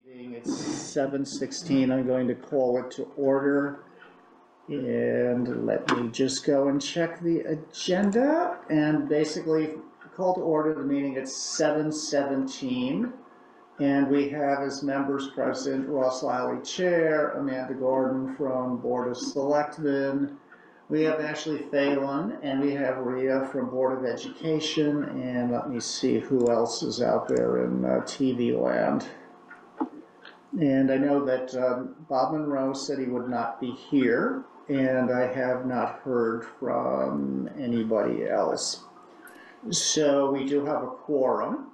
It's 7:16. I'm going to call it to order. And let me just go and check the agenda. And basically, call to order the meeting at 7:17. And we have as members present Ross Lally, Chair, Amanda Gordon from Board of Selectmen. We have Ashley Phelan, and we have Rhea from Board of Education. And let me see who else is out there in TV land. And I know that Bob Monroe said he would not be here, and I have not heard from anybody else. So we do have a quorum,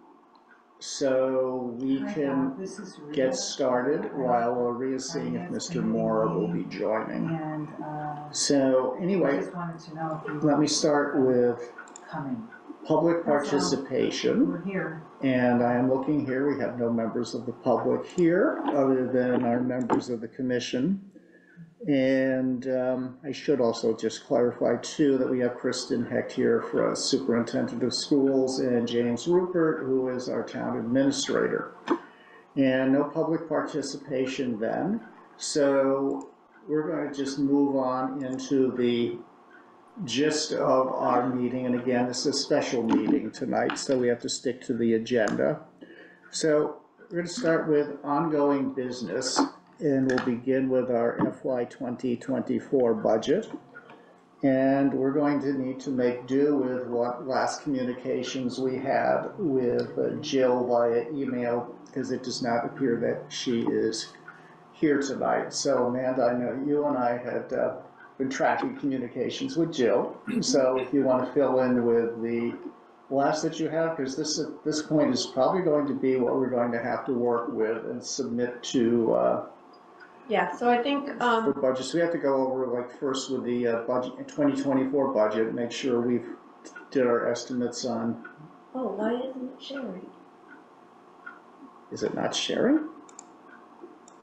so we can get started while Rhea is seeing if Mr. Mora will be joining. So anyway, let me start with public participation. We're here. And I am looking here, we have no members of the public here other than our members of the commission. And I should also just clarify too that we have Kristen Hecht here for us, Superintendent of Schools, and James Rupert, who is our town administrator. And no public participation then. So we're going to just move on into the gist of our meeting, and again, this is a special meeting tonight, so we have to stick to the agenda. So we're going to start with ongoing business, and we'll begin with our FY 2024 budget. And we're going to need to make do with what last communications we had with Jill via email, because it does not appear that she is here tonight. So Amanda, I know you and I had been tracking communications with Jill. So if you want to fill in with the last that you have, because this at this point is probably going to be what we're going to have to work with and submit to yeah, so I think for budgets. We have to go over like first with the budget 2024 budget, make sure we've did our estimates on. Oh, why isn't it sharing? Is it not sharing?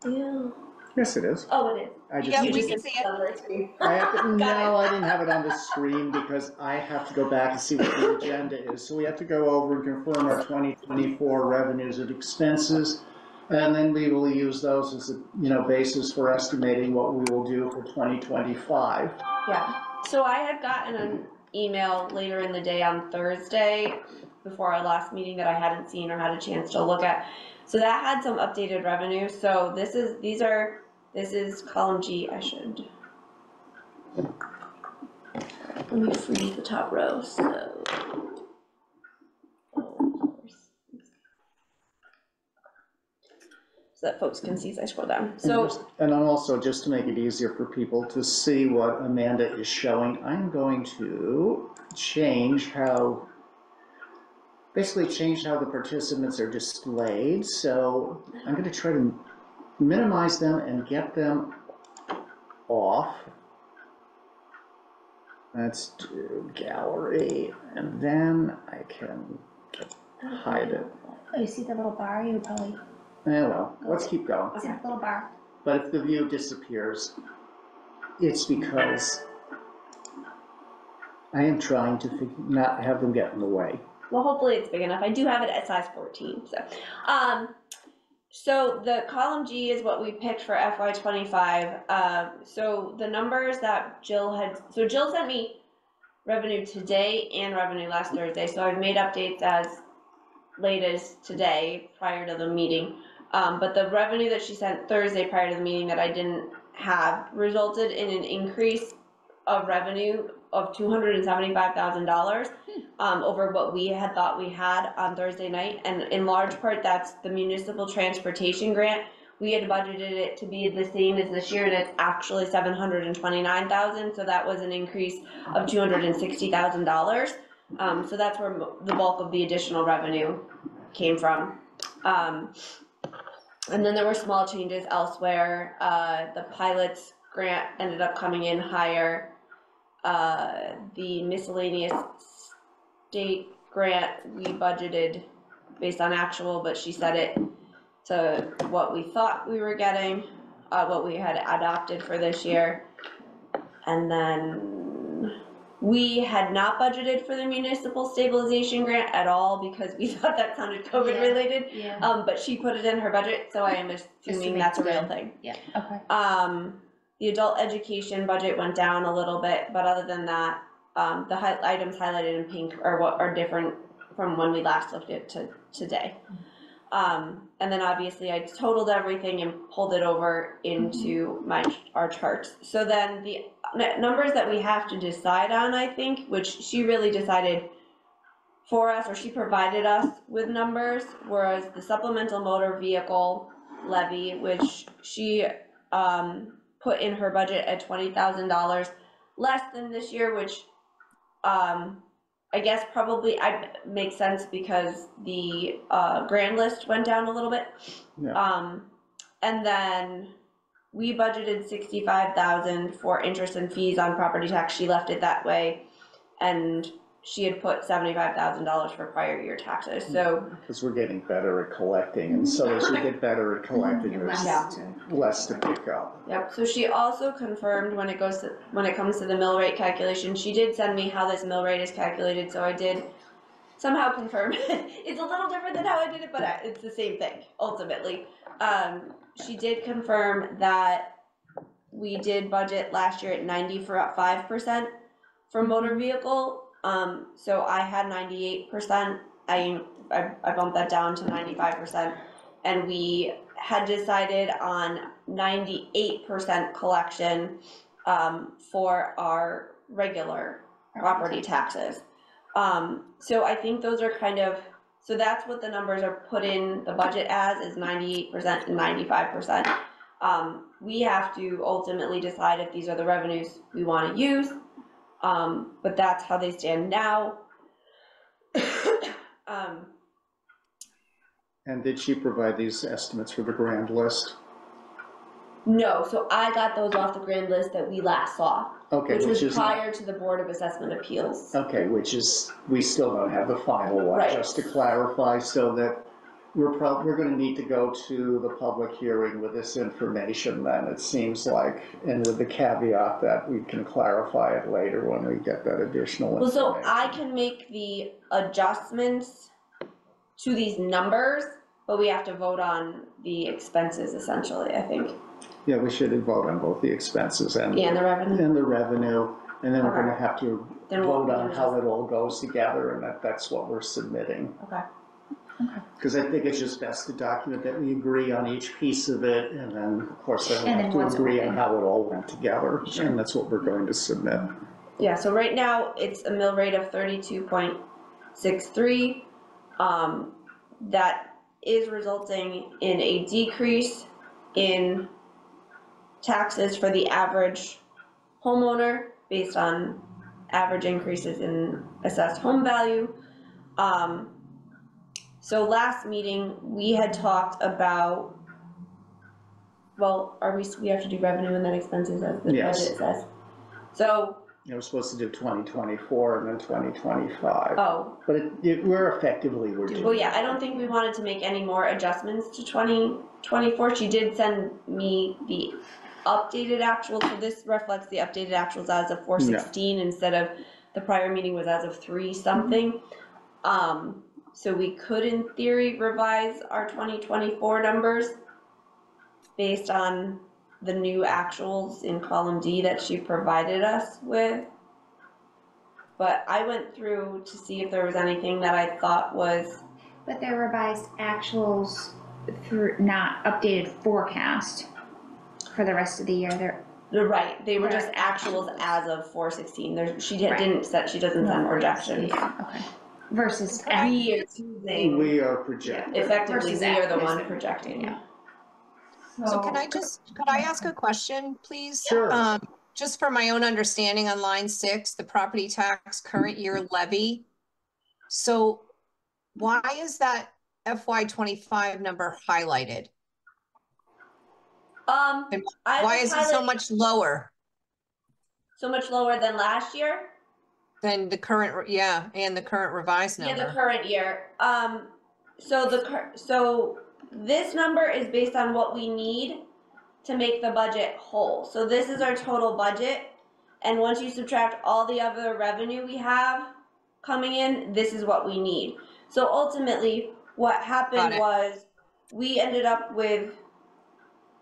Yeah. Yes, it is. Oh, it is. I just, Yeah, we can see it on the screen. I have to, no, I didn't have it on the screen because I have to go back and see what the agenda is. So we have to go over and confirm our 2024 revenues and expenses, and then we will use those as a basis for estimating what we will do for 2025. Yeah. So I had gotten an email later in the day on Thursday before our last meeting that I hadn't seen or had a chance to look at. So that had some updated revenue. So this is column G. I should let me freeze the top row. So that folks can see as I scroll down. So and I'm also, just to make it easier for people to see what Amanda is showing, I'm going to basically change how the participants are displayed. So I'm going to try to minimize them and get them off. Let's do gallery, and then I can hide it. Oh, you see the little bar? You probably. Yeah, well, let's keep going. Okay. Little bar. But if the view disappears, it's because I am trying to not have them get in the way. well, hopefully it's big enough. I do have it at size 14. So the column G is what we picked for FY25. So the numbers that Jill sent me revenue today and revenue last Thursday. So I've made updates as late as today prior to the meeting. But the revenue that she sent Thursday prior to the meeting that I didn't have resulted in an increase of revenue of $275,000 over what we had thought we had on Thursday night. And in large part, that's the municipal transportation grant. We had budgeted it to be the same as this year, and it's actually $729,000. So that was an increase of $260,000. So that's where the bulk of the additional revenue came from. And then there were small changes elsewhere. The pilots grant ended up coming in higher. The miscellaneous state grant we budgeted based on actual, but she set it to what we thought we were getting, what we had adopted for this year. And then We had not budgeted for the municipal stabilization grant at all because we thought that sounded COVID Yeah. related. Yeah. But she put it in her budget, so I am assuming that's a real thing. Yeah, okay. The adult education budget went down a little bit, but other than that, the items highlighted in pink are what are different from when we last looked at to today. And then obviously I totaled everything and pulled it over into our charts. So then the numbers that we have to decide on, I think, which she really decided for us, or she provided us with numbers, was the supplemental motor vehicle levy, which she put in her budget at $20,000 less than this year, which I guess probably makes sense because the grand list went down a little bit. Yeah. And then we budgeted 65,000 for interest and fees on property tax. She left it that way, and she had put $75,000 for prior year taxes. So because we're getting better at collecting, and so as we get better at collecting, there's less to pick up. Yep. So she also confirmed when it comes to the mill rate calculation, she did send me how this mill rate is calculated. So I did somehow confirm. It's a little different than how I did it, but it's the same thing ultimately. She did confirm that we did budget last year at 95% for motor vehicle. So I had 98%. I bumped that down to 95%, and we had decided on 98% collection for our regular property taxes. So I think those are so that's what the numbers are put in the budget as, is 98% and 95%. We have to ultimately decide if these are the revenues we want to use, but that's how they stand now. And did she provide these estimates for the grand list? No, so I got those off the grand list that we last saw. Okay, which was prior to the Board of Assessment Appeals. Okay, which is, we still don't have the final one, right. Just to clarify, so that we're going to need to go to the public hearing with this information then, it seems like, and with the caveat that we can clarify it later when we get that additional information. Well, so I can make the adjustments to these numbers, but we have to vote on the expenses essentially, I think. Yeah, we should vote on both the expenses and the revenue. And then we're going to have to vote on how it all goes together, and that's what we're submitting. Okay. Because I think it's just best to document that we agree on each piece of it, and then, of course, then we have to agree on how it all went together, and that's what we're going to submit. Yeah, so right now, it's a mill rate of 32.63. That is resulting in a decrease in taxes for the average homeowner based on average increases in assessed home value. So last meeting, we had talked about, well, we have to do revenue and then expenses as the budget says. So we're supposed to do 2024 and then 2025. Oh. But we're doing. Well, yeah, I don't think we wanted to make any more adjustments to 2024. She did send me the updated actuals, so this reflects the updated actuals as of 4/16 instead of the prior meeting was as of 3-something. So we could, in theory, revise our 2024 numbers based on the new actuals in column D that she provided us with. But I went through to see if there was anything that I thought was. But they're revised actuals through, not updated forecast for the rest of the year. They're right. They were just actuals as of 4/16. She doesn't send projections. Yeah, okay. Versus We are projecting. Effectively, we are the one projecting. Yeah. So could I ask a question, please? Sure. Just for my own understanding on line 6, the property tax current year levy. So why is that FY25 number highlighted? And why is it so much lower? So much lower than last year? Than the current, and the current revised number. Yeah, the current year. So this number is based on what we need to make the budget whole. So this is our total budget. And once you subtract all the other revenue we have coming in, this is what we need. So ultimately, what Got happened it. was we ended up with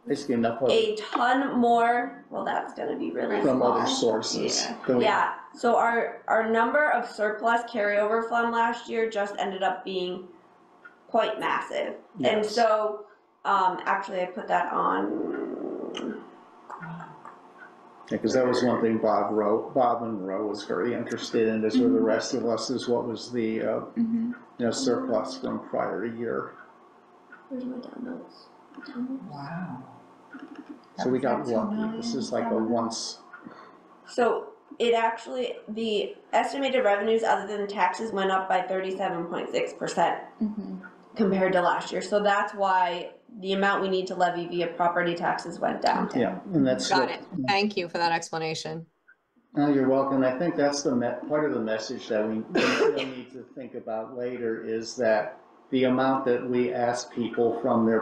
Basically enough of a ton more, well, that's gonna be really from small. other sources. than we- Yeah, so our number of surplus carryover from last year just ended up being quite massive. And Yes. so, actually I put that on, Because that was one thing Bob and Roe was very interested in, as were the rest of us, is what was the, surplus from prior year. where's my down notes? Wow. So we got That's lucky. This is like a once, So it actually, the estimated revenues other than taxes went up by 37.6% compared to last year. So that's why the amount we need to levy via property taxes went down. yeah, and that's. Got what- it. Thank you for that explanation. Oh, you're welcome. I think that's the part of the message that we really need to think about later, is that the amount that we ask people from their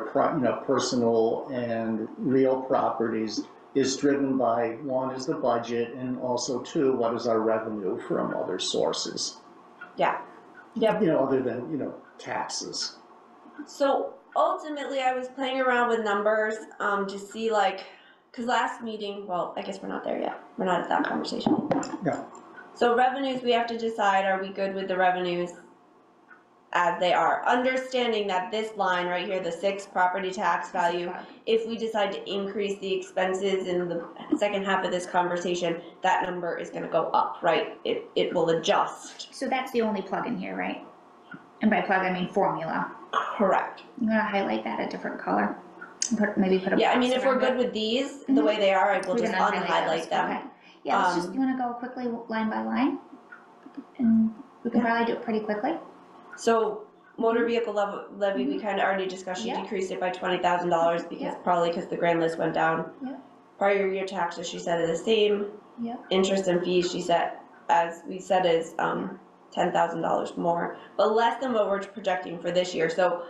personal and real properties is driven by, one is the budget, and also two, what is our revenue from other sources? Yeah. Yep. Other than, taxes. So ultimately, I was playing around with numbers to see, like, because last meeting, well, I guess we're not there yet. We're not at that conversation. Yeah. So revenues, we have to decide, are we good with the revenues as they are? Understanding that this line right here, the 6 property tax value, if we decide to increase the expenses in the second half of this conversation, that number is gonna go up, right? It will adjust. So that's the only plug in here, right? And by plug, I mean formula. Correct. I'm gonna highlight that a different color. Maybe put a Yeah, I box mean, if we're around good it. with these, the way they are, I will We just can unhighlight those. them. Okay. Yeah, let's just, you wanna go quickly line by line? And we can probably do it pretty quickly. So motor vehicle levy, we kind of already discussed, she Yeah. decreased it by $20,000 because, Yeah. probably because the grand list went down. Yeah. Prior year taxes, she said are the same. Yeah. Interest and fees, she said, as we said, is $10,000 more, but less than what we're projecting for this year. So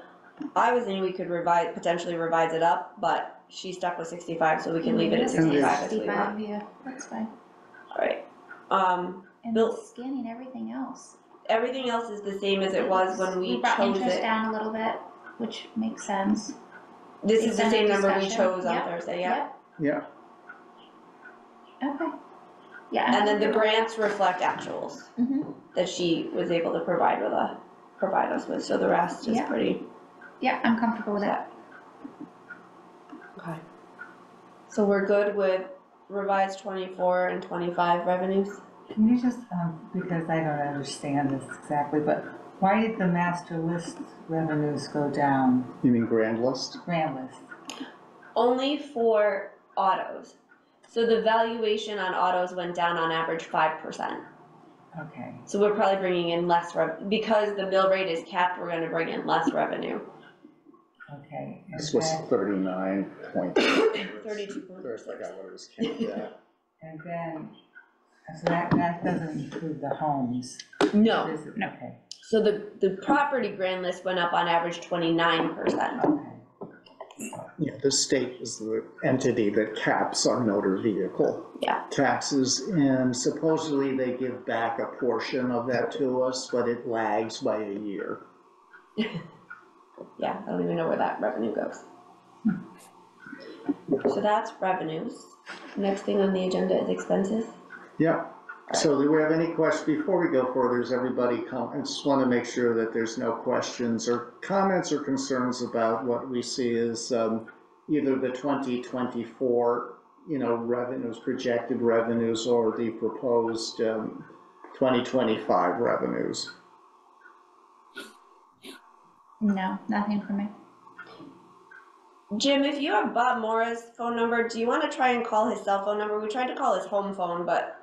I was thinking we could potentially revise it up, but she stuck with 65, so we can leave it at 65 as we want. 65, yeah, that's fine. Alright, And Bill- then scanning everything else. everything else is the same as it was when we brought chose interest it. down a little bit, which makes sense. This is Based the on same our number we discussion. chose on Yep. Thursday, yeah? Yeah. Okay. Yeah. And then the grants reflect actuals Mm-hmm, that she was able to provide us with, so the rest is Yeah. pretty yeah, I'm comfortable with that. Okay. So we're good with revised 24 and 25 revenues? Can you just, because I don't understand this exactly, but why did the master list revenues go down? You mean grand list? Grand list. Only for autos. So the valuation on autos went down on average 5%. Okay. So we're probably bringing in less because the mill rate is capped, we're gonna bring in less revenue. Okay. And This was then, 39 point. 32.6. First, I got what it was capped at. and then, so that doesn't include the homes. No, Does it? No. Okay. so the property grand list went up on average 29%. Okay. Yeah, the state is the entity that caps our motor vehicle Yeah. taxes, and supposedly they give back a portion of that to us, but it lags by a year. Yeah, I don't even know where that revenue goes. So that's revenues. Next thing on the agenda is expenses. Yeah, so do we have any questions, before we go further, does everybody I just want to make sure that there's no questions or comments or concerns about what we see as either the 2024, revenues, projected revenues, or the proposed 2025 revenues. No, nothing for me. Jim, if you have Bob Mora's phone number, do you want to try and call his cell phone number? We tried to call his home phone, but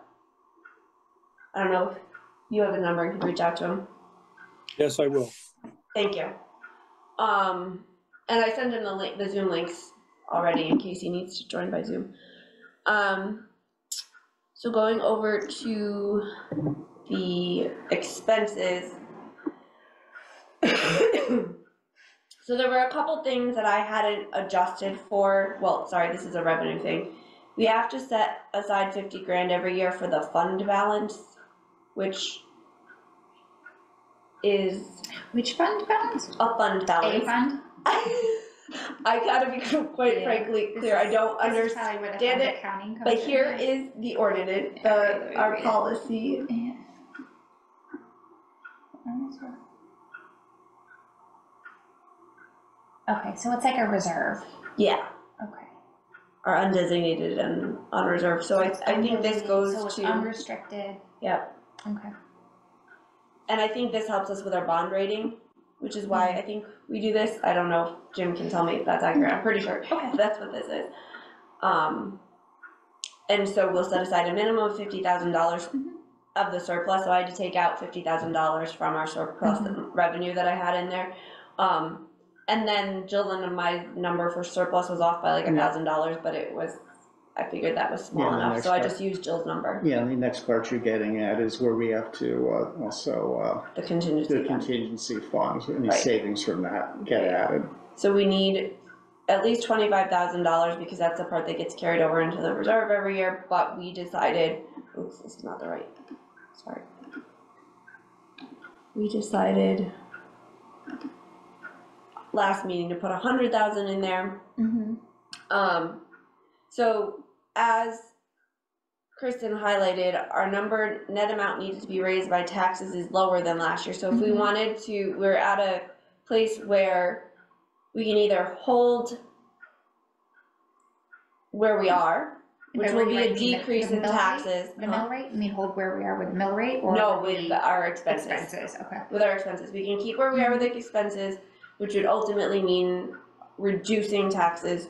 I don't know if you have his number and can reach out to him. Yes, I will. Thank you. And I sent him the Zoom links already in case he needs to join by Zoom. So going over to the expenses. So there were a couple things that I hadn't adjusted for. Well, sorry, this is a revenue thing. we have to set aside 50 grand every year for the fund balance, which is Which fund balance? a fund A balance. fund? I gotta be quite Yeah, frankly this clear, I is- don't this is understand probably where the fund it, accounting comes but in. here is the ordinance, Okay, let me our read it. policy. Yeah. Okay, so it's like a reserve. Yeah, Okay. are undesignated and unreserved, so I think this Undesignated, goes so it's to, unrestricted. yep. Okay. And I think this helps us with our bond rating, which is why I think we do this. I don't know if Jim can tell me if that's accurate. I'm pretty sure that's what this is. And so we'll set aside a minimum of $50,000 of the surplus. So I had to take out $50,000 from our surplus revenue that I had in there. And then Jill and my number for surplus was off by like $1,000, but it was, I figured that was small enough. So I just used Jill's number. Yeah, and the next part you're getting at is where we have to also, The contingency the fund. contingency funds, any Right. savings from that get added. So we need at least $25,000 because that's the part that gets carried over into the reserve every year, but we decided, oops, this is not the right, sorry. We decided last meeting to put 100,000 in there. So as Kristen highlighted, our net amount needed to be raised by taxes is lower than last year. So if we wanted to, we're at a place where we can either hold where we are, which will be a decrease in taxes. The mill rate? You mean hold where we are with the mill rate or? No, with our expenses. Expenses, okay. With our expenses. We can keep where we are with the expenses, which would ultimately mean reducing taxes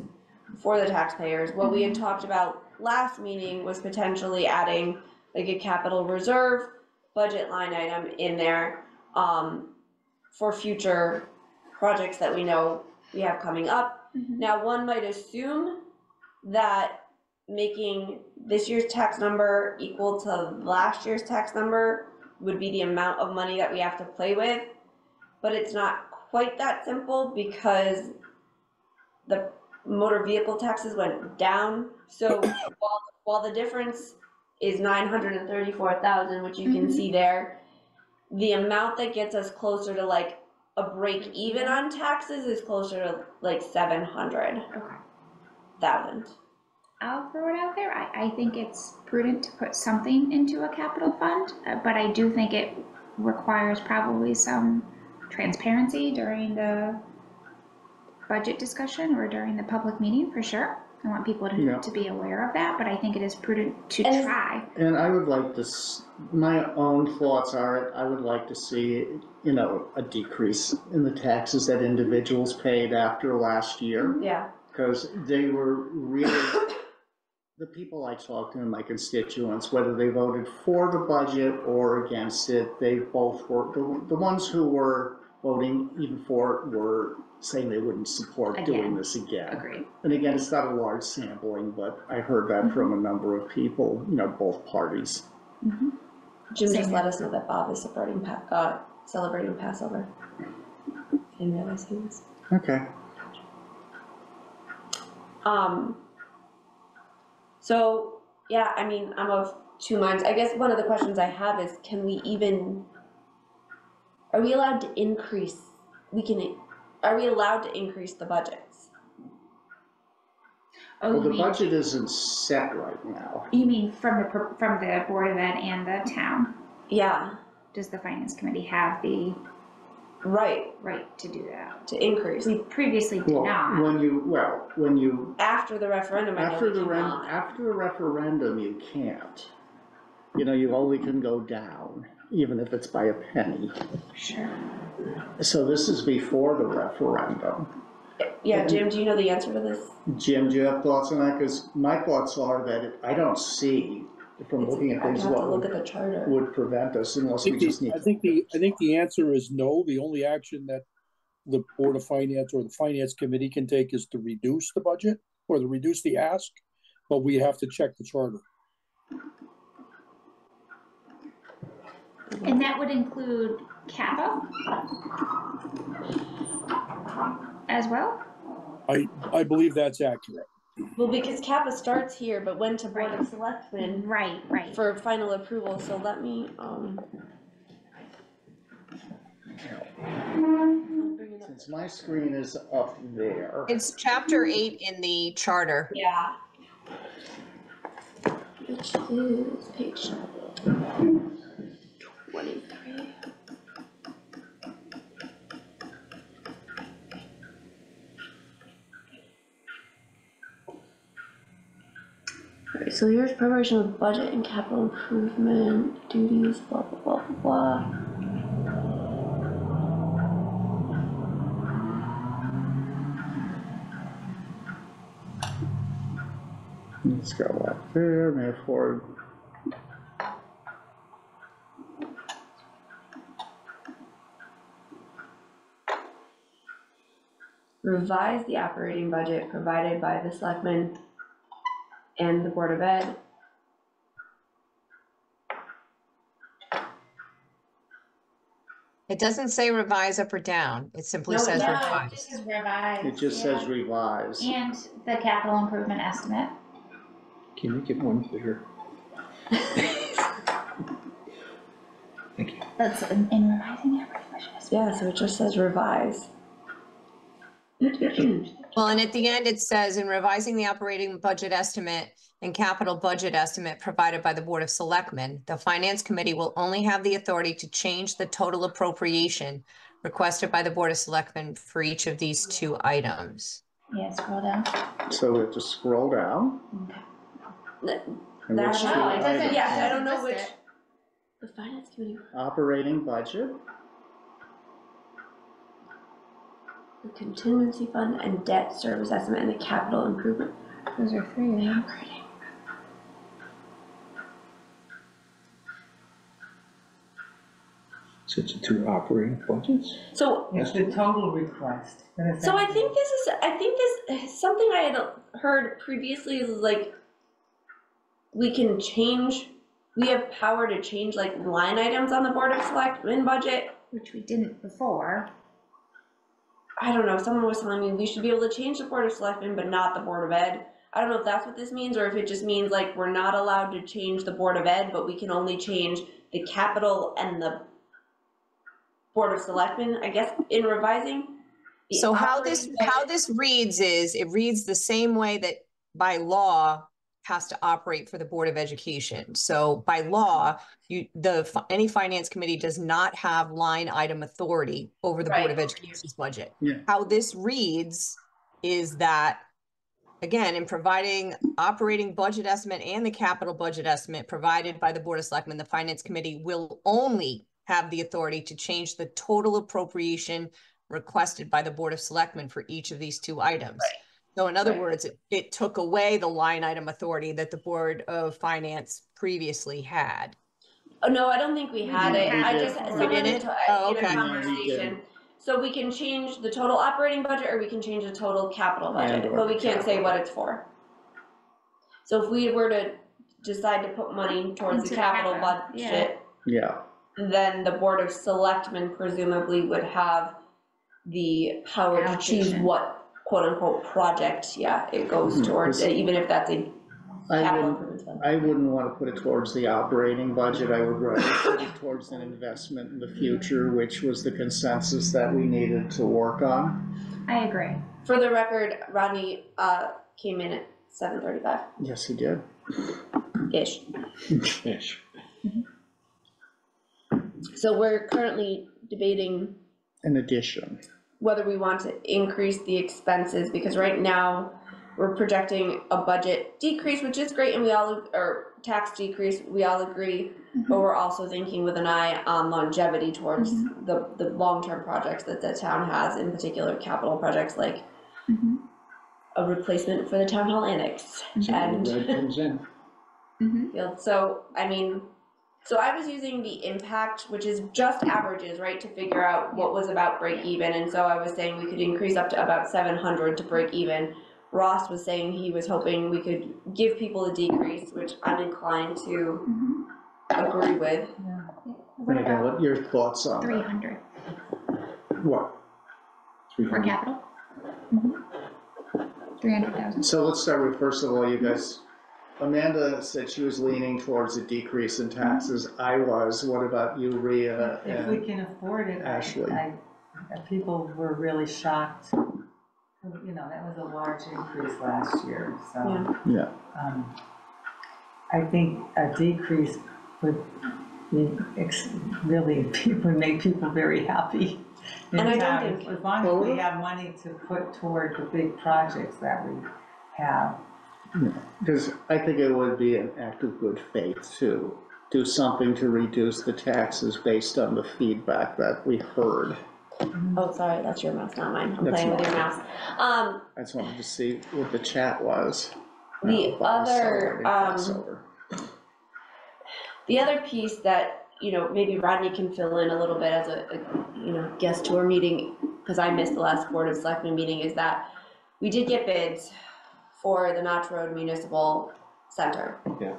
for the taxpayers. What we had talked about last meeting was potentially adding like a capital reserve budget line item in there for future projects that we know we have coming up. Now, one might assume that making this year's tax number equal to last year's tax number would be the amount of money that we have to play with, but it's not quite that simple because the motor vehicle taxes went down. So while the difference is 934,000, which you can see there, the amount that gets us closer to like a break even on taxes is closer to like 700,000. I'll throw it out there. I think it's prudent to put something into a capital fund, but I do think it requires probably some transparency during the budget discussion or during the public meeting for sure. I want people to be aware of that, but I think it is prudent to try. And I would like to, my own thoughts are, I would like to see, a decrease in the taxes that individuals paid after last year. Yeah. Because they were really, the people I talked to, my constituents, whether they voted for the budget or against it, they both were, the ones who were voting even for it were saying they wouldn't support doing this again. Agreed. And again, it's not a large sampling, but I heard that from a number of people, both parties. Jim just let us know that Bob is celebrating Passover. Didn't realize he was. Okay. So yeah, I mean, I'm of two minds. I guess one of the questions I have is, are we allowed to increase? Are we allowed to increase the budgets? Oh, Well, the budget isn't set right now. you mean from the Board of Ed and the town? Yeah, Does the Finance Committee have the right, right to do that? to increase. We previously did Well, not. when you After the referendum, I know after we the cannot. after a referendum, you can't. You only can go down, even if it's by a penny. Sure. So this is before the referendum. Yeah, Jim, do you know the answer to this? Jim, do you have thoughts on that? Because my thoughts are that I don't see, from looking at I'd things, have to what look at the charter. would prevent us unless we just need. I think the answer is no. The only action that the Board of Finance or the Finance Committee can take is to reduce the budget or to reduce the ask, but we have to check the charter. And that would include CAPA as well? I believe that's accurate. Well, because CAPA starts here, but went to Board of Selectmen Right, right. for final approval, so let me, Since my screen is up there. It's chapter 8 in the charter. yeah. Which is page 23. Alright, so here's preparation of budget and capital improvement duties, blah, blah, blah, blah, blah. Let's go up there, move forward. Revise the operating budget provided by the selectmen and the Board of Ed. It doesn't say revise up or down. It simply No, it says doesn't. revise. This is revised. It just says revise. And the capital improvement estimate. Can you make it one bigger? Thank you. That's in revising the operating budget estimate. Yeah, so it just says revise. Well, and at the end, it says in revising the operating budget estimate and capital budget estimate provided by the Board of Selectmen, the Finance Committee will only have the authority to change the total appropriation requested by the Board of Selectmen for each of these two items. Yeah, scroll down. So we have to scroll down. And That- which two no, it doesn't- items? Yeah, I don't know List which. it. The Finance Committee, Operating budget, the contingency fund and debt service estimate and the capital improvement. Those are three, right? So it's two operating budgets? So, It's the total request. so I think this, something I had heard previously is like, we can change, we have power to change like line items on the Board of Selectmen budget. Which we didn't before. I don't know, someone was telling me we should be able to change the Board of Selectmen, but not the Board of Ed. I don't know if that's what this means, or if it just means like we're not allowed to change the Board of Ed, but we can only change the capital and the Board of Selectmen, I guess, in revising. the So how operating budget. this reads is, it reads the same way that by law has to operate for the Board of Education. So by law, any finance committee does not have line item authority over the Board of Education's budget. Yeah. How this reads is that, again, in providing operating budget estimate and the capital budget estimate provided by the Board of Selectmen, the Finance Committee will only have the authority to change the total appropriation requested by the Board of Selectmen for each of these two items. So in other words, it took away the line item authority that the Board of Finance previously had. Oh, no, I don't think we had it. We I did. just, We someone didn't? in Oh, in a okay. No, we conversation. didn't. So we can change the total operating budget, or we can change the total capital budget, And/or but we can't say capital. what it's for. So if we were to decide to put money towards Into the the capital capital, budget, yeah. then the Board of Selectmen presumably would have the power to choose Allocation. what quote-unquote project, it goes towards, even if that's a I capital wouldn't, improvement fund. I wouldn't want to put it towards the operating budget. I would rather put it towards an investment in the future, which was the consensus that we needed to work on. I agree. For the record, Rodney, came in at 7:35-ish. Yes, he did. Yes. So we're currently debating In addition, whether we want to increase the expenses, because right now we're projecting a budget decrease, which is great, and or tax decrease, we all agree, but we're also thinking with an eye on longevity towards the long-term projects that the town has, in particular capital projects like a replacement for the town hall annex and Red comes in. field. So, I mean, so I was using the impact, which is just averages, right, to figure out what was about break even. And so I was saying we could increase up to about 700 to break even. Ross was saying he was hoping we could give people a decrease, which I'm inclined to agree with. What Megan, about what your thoughts on that? 300 What? for capital? 300,000. So let's start with, first of all, you guys, Amanda said she was leaning towards a decrease in taxes. I was. What about you, Rhea If we and can afford it, Ashley? people were really shocked. You know, that was a large increase last year, so. Yeah. I think a decrease would be really, would make people very happy in And I don't town. think- As long as we have money to put toward the big projects that we have. Because I think it would be an act of good faith to do something to reduce the taxes based on the feedback that we heard. Oh, sorry, that's your mouse, not mine. I'm That's playing with your mine. mouse. I just wanted to see what the chat was. The other piece that, you know, maybe Rodney can fill in a little bit as a guest to our meeting, because I missed the last Board of Selectmen meeting, is that we did get bids for the Notch Road Municipal Center. Yeah.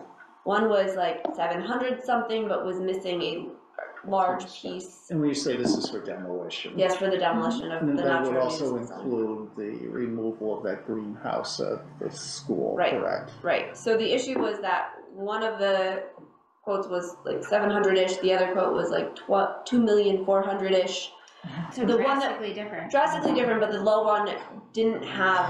One was like 700 something, but was missing a large piece. And when you say this is for demolition. Yes, for the demolition of the And that Notch would Road also Municipal Center. include the removal of that greenhouse at the school, Right. correct? Right, so the issue was that one of the quotes was like 700-ish, the other quote was like 2,400,000-ish. So The one that- drastically different. Drastically different, but the low one didn't have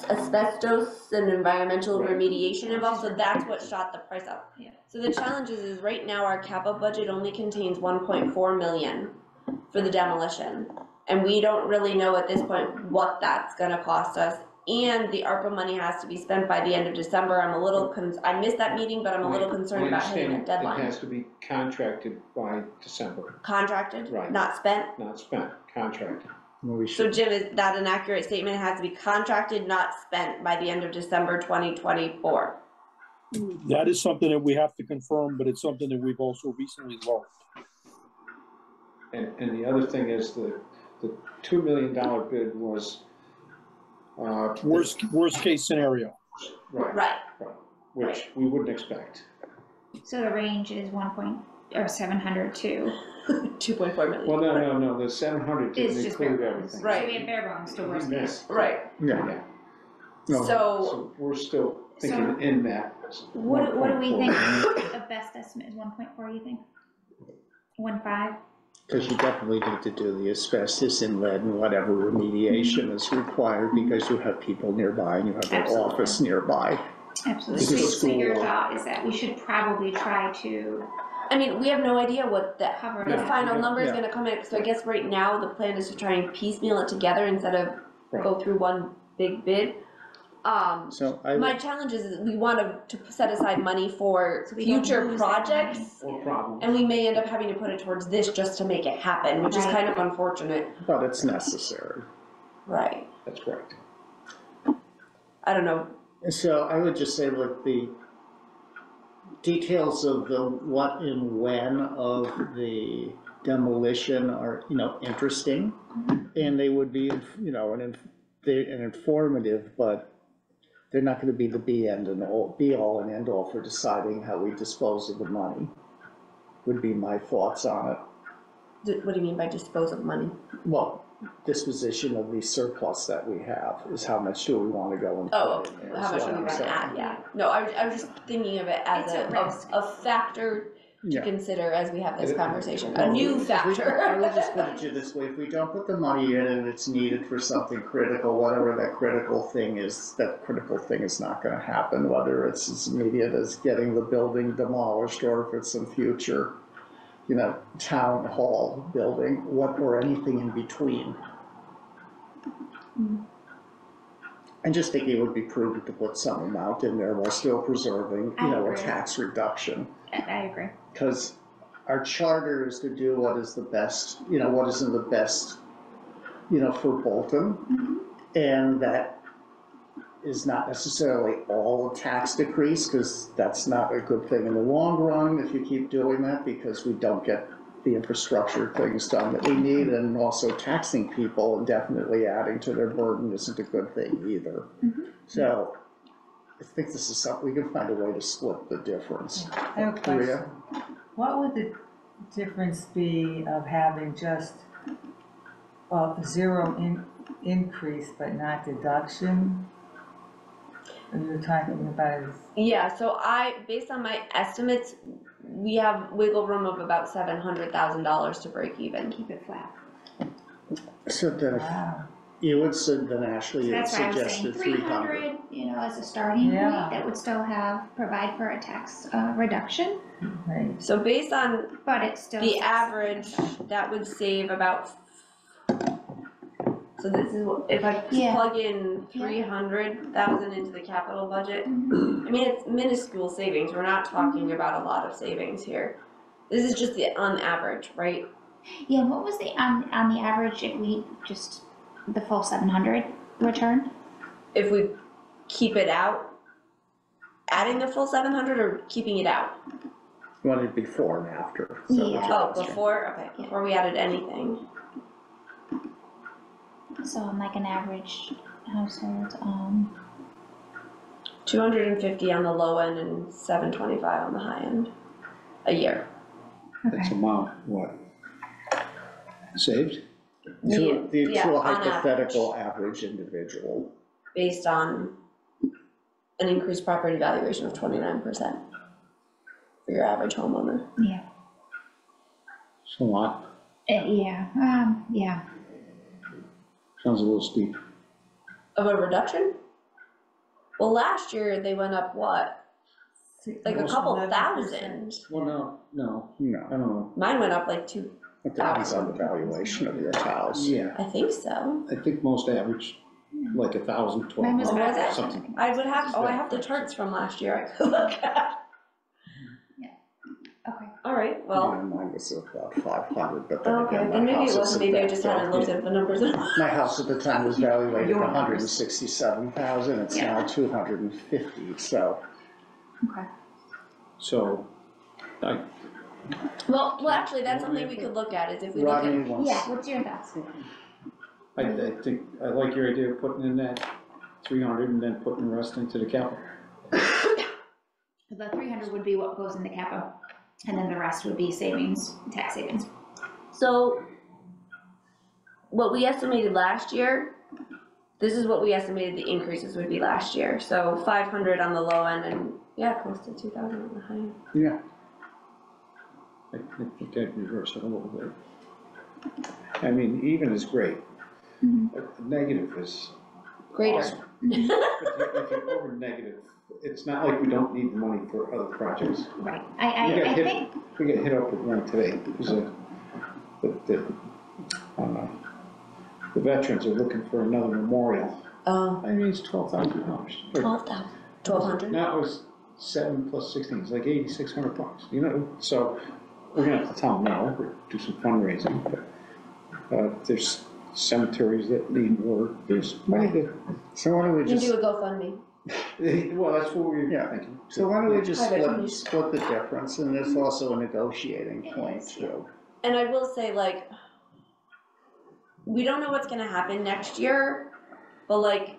asbestos and environmental Right. remediation involved, so that's what shot the price up. Yeah. So the challenge is right now our capital budget only contains 1.4 million for the demolition. And we don't really know at this point what that's gonna cost us. And the ARPA money has to be spent by the end of December. I'm a little, I missed that meeting, but I'm a little concerned about hitting that It deadline. has to be contracted by December, Contracted, Right. not spent. not spent, contracted. Well, we So should, Jim, is that an accurate statement? It has to be contracted, not spent by the end of December 2024. That is something that we have to confirm, but it's something that we've also recently learned. And the other thing is the $2 million bid was, Worst case scenario. right, Right, which we wouldn't expect. So the range is 700 to. 2.4 million. Well, no, the 700 It's didn't just bare include bones. everything. Right. So we have bare bones to worst case. Right, yeah. Yeah, No, so so we're still thinking in that. What do we 1.4. think the best estimate is? 1.4, you think? 1.5? Because you definitely need to do the asbestos and lead and whatever remediation is required, because you have people nearby and you have an Absolutely. office nearby. Absolutely. Because So your school- thought is that we should probably try to I mean, we have no idea what the cover the that. final number is Yeah. gonna come in, so I guess right now the plan is to try and piecemeal it together instead of go through one big bid. So My challenge is we want to set aside money for So we don't future lose that projects, Or problems. and we may end up having to put it towards this just to make it happen, which is Right. kind of unfortunate. but it's necessary. Right. That's correct. I don't know. So I would just say, look, the details of the what and when of the demolition are, interesting. And they would be, an informative, but they're not gonna be the be all and end all for deciding how we dispose of the money, would be my thoughts on it. What do you mean by dispose of money? Well, disposition of the surplus that we have is how much do we wanna go and Oh, put in there, how is much what are we I'm gonna saying. add? Yeah. No, I was just thinking of it as It's a risk. a factor to Yeah. consider as we have this conversation. A Well, new if we- factor. I would just put it to you this way, if we don't put the money in and it's needed for something critical, whatever that critical thing is not gonna happen, whether it's as immediate as getting the building demolished or if it's some future, town hall building, or anything in between. I just think it would be prudent to put some amount in there while still preserving, I a agree. tax reduction. I agree. Because our charter is to do what is the best, what is in the best, for Bolton. And that is not necessarily all a tax decrease, because that's not a good thing in the long run if you keep doing that, because we don't get the infrastructure things done that we need, and also taxing people and definitely adding to their burden isn't a good thing either. So I think this is something, we can find a way to split the difference. I have a question. Maria? What would the difference be of having just zero increase but not deduction. You're talking about is, Yeah, so based on my estimates, we have wiggle room of about $700,000 to break even. Keep it flat. So then, wow. you would say, then Ashley, you That's why I was saying suggested 300, as a starting Yeah. point, that would still provide for a tax reduction, Right. So based on but it's still. the average, that would save about, so this is what, if I Yeah. plug in Yeah. 300,000 into the capital budget, Mhm. I mean, it's minuscule savings, we're not talking about a lot of savings here. This is just on average, right? Yeah, what was on the average if we just, the full 700 return? If we keep it out, adding the full 700 or keeping it out? You wanted before and after. Is that what Yeah. you're Oh, asking? before, okay, before we added anything. So on like an average household, 250 on the low end and 725 on the high end, a year. That's okay, amount, what? Saved? To Yeah, a on hypothetical average individual. Based on an increased property valuation of 29% for your average homeowner. yeah, It's a lot. yeah, Sounds a little steep. Of a reduction? Well, last year they went up what? Like a Almost couple 11%. thousand. Well, no, I No, don't know. Mine went up like two, it depends on the valuation of your house. Yeah, I think so. I think most average, like 1,000, Mine was 1,200, about about something. I would have, I have the charts from last year I could look at. okay. All right, Yeah, well, mine was about 500, but then okay, again, then my maybe house it wasn't, isn't maybe I that just hadn't looked big. at the numbers. My house at the time was valuated Your at numbers. 167,000, it's Yeah. now 250, so. Okay. So, Well, actually, that's something we could look at, is if we look Rodney at, wants. Yeah, what's your thoughts? I think, I like your idea of putting in that 300 and then putting the rest into the capital. The 300 would be what goes in the capital, and then the rest would be savings, tax savings. so what we estimated last year, this is what we estimated the increases would be last year. So 500 on the low end and, yeah, close to 2,000 on the high end. Yeah, I think I'd reverse it a little bit. I mean, even is great. Mhm. A negative is Greater. awesome. But if you're over negative, it's not like we don't need the money for other projects. Right, We got I hit- think, We got hit up with one today. It was the veterans are looking for another memorial. Oh, I mean, it's $12,000. 12,000, 1,200. Now it was 7 plus 16, it's like $8,600, so we're gonna have to tell them no, or do some fundraising, but, there's cemeteries that need work, there's money to, so why don't we You can just, do a GoFundMe. well, that's what we were Yeah. thinking. so why don't we just Private split the difference, and there's also a negotiating It point is, yeah. too. And I will say, like, we don't know what's gonna happen next year, but like,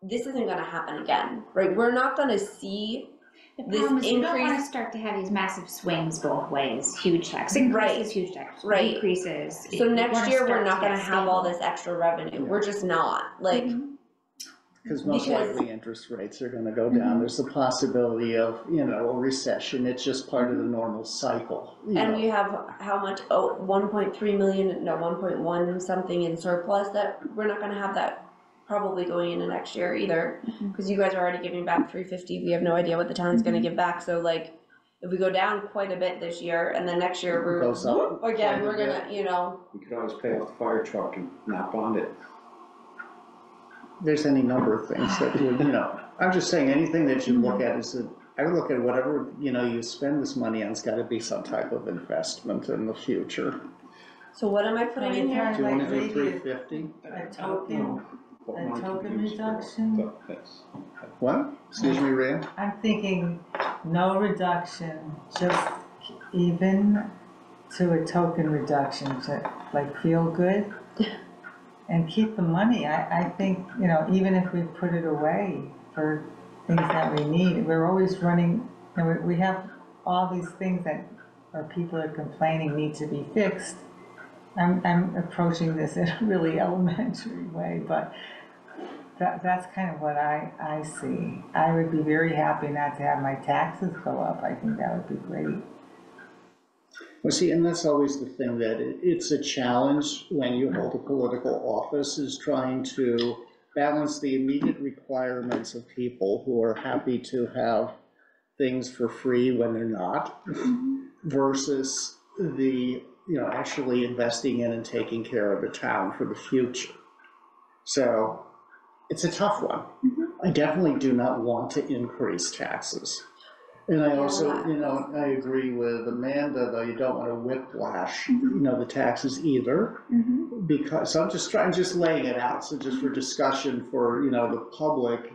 this isn't gonna happen again, right? We're not gonna see the this problem is you don't wanna increase- start to have these massive swings both ways, huge tax Right. increases, huge tax Right. decreases. So You next wanna year, start we're to not get gonna have all stable. this extra revenue, we're just not, like, Mhm. Because most Because- likely interest rates are gonna go down, there's the possibility of, a recession, it's just part of the normal cycle. and we have how much, 1.3 million, no, 1.1 something in surplus, that we're not gonna have that probably going into next year either, because you guys are already giving back 350, we have no idea what the town's gonna give back, so like, if we go down quite a bit this year, and then next year we're, Goes up again, quite a we're gonna, We could always pay off the fire truck and not bond it. There's any number of things that would, I'm just saying, anything that you look at is, I would look at whatever, you spend this money on, it's gotta be some type of investment in the future. so what am I putting in here? Do you wanna do Maybe 350? a token, What a money can token we use for reduction? that's- What? Excuse me, Rhea? I'm thinking no reduction, just even to a token reduction to like feel good and keep the money. I think, even if we put it away for things that we need, we're always running, we have all these things that, or people are complaining need to be fixed. I'm approaching this in a really elementary way, but that's kind of what I see. I would be very happy not to have my taxes go up. I think that would be great. Well, see, and that's always the thing, that it's a challenge when you hold a political office, is trying to balance the immediate requirements of people who are happy to have things for free when they're not, versus the, actually investing in and taking care of the town for the future. So it's a tough one. I definitely do not want to increase taxes. And I also, I agree with Amanda, though, you don't want to whiplash, the taxes either. Because, so I'm just laying it out, so just for discussion for, the public,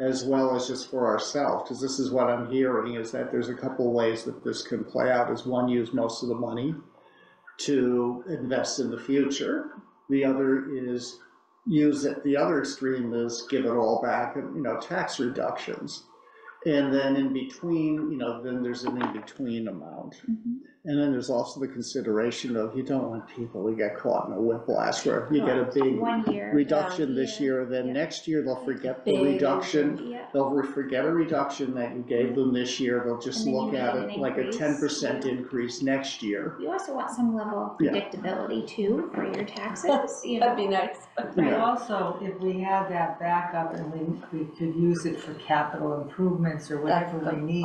as well as just for ourselves, because this is what I'm hearing, is that there's a couple ways that this can play out. Is one, use most of the money to invest in the future. The other is use it, the other extreme is give it all back and, tax reductions. And then in between, then there's an in-between amount. And then there's also the consideration of, you don't want people to get caught in a whiplash where you get a big 1 year reduction this year, then next year they'll forget the reduction. They'll forget a reduction that you gave them this year. They'll just look at it like a 10% increase next year. You also want some level of predictability too for your taxes, That'd be nice. But also, if we had that backup and we could use it for capital improvements or whatever we need.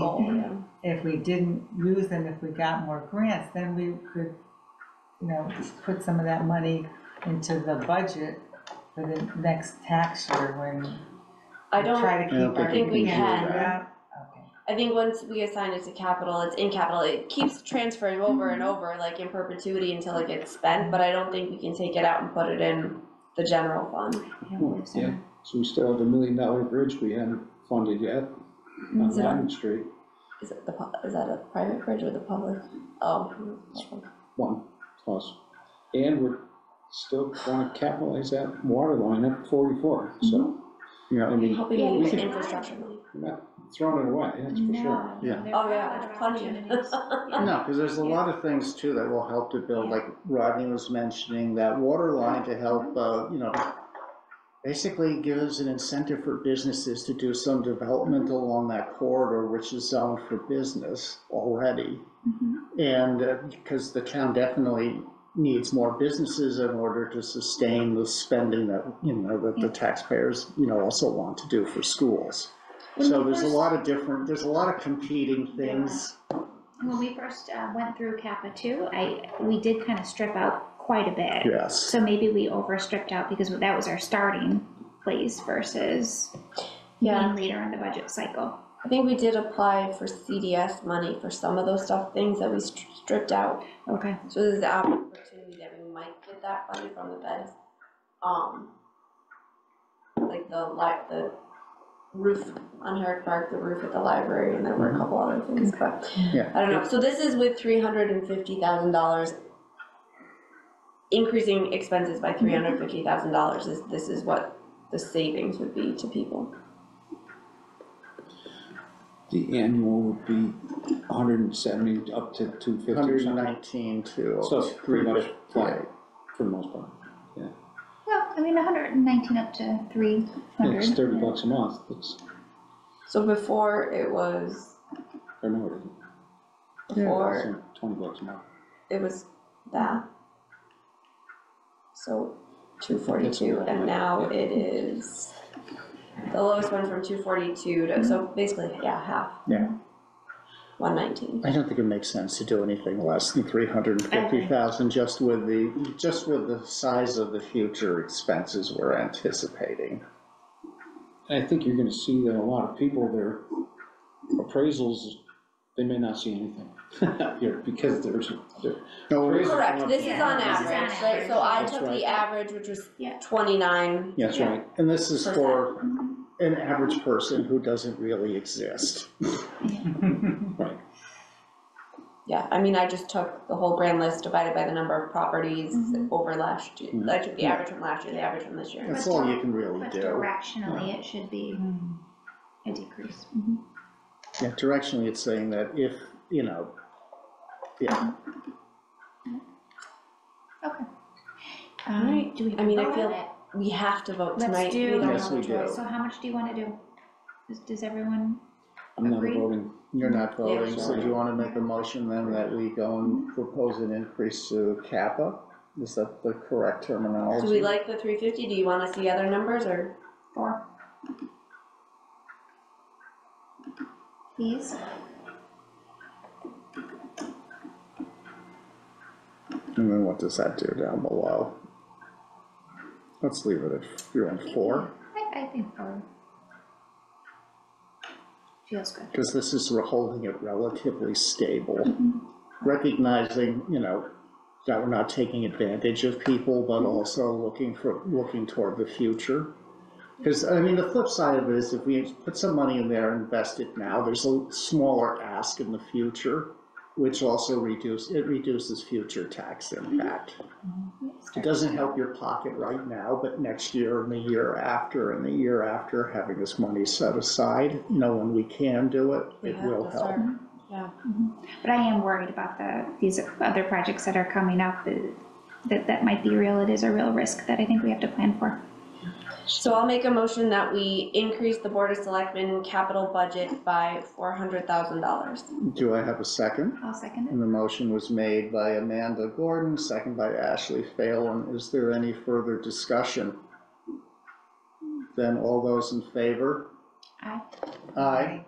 If we didn't use them, if we got more grants, then we could, put some of that money into the budget for the next tax year when I don't try to keep our. think we can. Okay. I think once we assign it to capital, it's in capital. It keeps transferring over and over, like in perpetuity until it gets spent, but I don't think we can take it out and put it in the general fund. Yeah, so we still have the $1 million bridge we haven't funded yet on Lyman Street. Is that a private bridge or the public? Oh. One plus. And we're still trying to capitalize that water line up 44, so. I mean, Helping with infrastructure money. we're not throwing it away, that's for sure. Yeah. Oh, yeah, there's plenty of. No, because there's a lot of things too that will help to build, like Rodney was mentioning, that water line to help, basically gives an incentive for businesses to do some development along that corridor, which is zoned for business already. And because the town definitely needs more businesses in order to sustain the spending that, that the taxpayers, also want to do for schools. So there's a lot of competing things. When we first went through Kappa 2, we did kind of strip out quite a bit. Yes. So maybe we over stripped out because that was our starting place versus being later in the budget cycle. I think we did apply for CDS money for some of those things that we stripped out. Okay. So there's the opportunity that we might get that funded from the feds. Like the roof on Herrick Park, the roof at the library, and there were a couple other things, but I don't know. So this is with $350,000. Increasing expenses by $350,000 this is what the savings would be to people. The annual would be 170 up to 250 or something. 119 to So pretty much 350. flat for the most part, yeah. Well, 119 up to 300. It's $30 a month, So before it was, or no, it isn't. before It's $20 a month. it was that. So 242, and now it is, the lowest one from 242 to, so basically, half. Yeah. 119. I don't think it makes sense to do anything less than 350,000 just with the size of the future expenses we're anticipating. And I think you're gonna see that a lot of people, their appraisals, they may not see anything. Because there's. Correct, this is Yeah, on this is on average, right? average. So I That's took right. the average, which was Yeah. 29. That's right. And this is for an average person who doesn't really exist. Right. Yeah, I mean, I just took the whole grand list divided by the number of properties over last year. I took the average from last year, the average from this year. That's all you can really But do. directionally, it should be a decrease. Yeah, directionally, it's saying that if, yeah. Okay. Alright, Do we have I to mean, I vote feel on it? we have to vote Let's tonight. do- We don't Yes, have a we do. choice. So how much do you wanna do? Does everyone, I'm not Agreed. voting. You're not voting, so sure. do you wanna make a motion then that we go and propose an increase to Kappa? Is that the correct terminology? Do we like the 350? Do you wanna see other numbers or? 4? Please? And then what does that do down below? Let's leave it at, you're on 4, I think 4. Feels good. because this is, we're holding it relatively stable. Recognizing, you know, that we're not taking advantage of people, but also looking toward the future. Because, I mean, the flip side of it is if we put some money in there and invest it now, there's a smaller ask in the future, which also reduces future tax impact. It doesn't help your pocket right now, but next year and the year after and the year after, having this money set aside, you know, when we can do it, We it have will to help. start. Yeah. But I am worried about these other projects that are coming up, that might be real. It is a real risk that I think we have to plan for. So I'll make a motion that we increase the Board of Selectmen capital budget by $400,000. Do I have a second? I'll second And the motion was made by Amanda Gordon, second by Ashley Phelan. Is there any further discussion? Then all those in favor? it. Aye. Aye.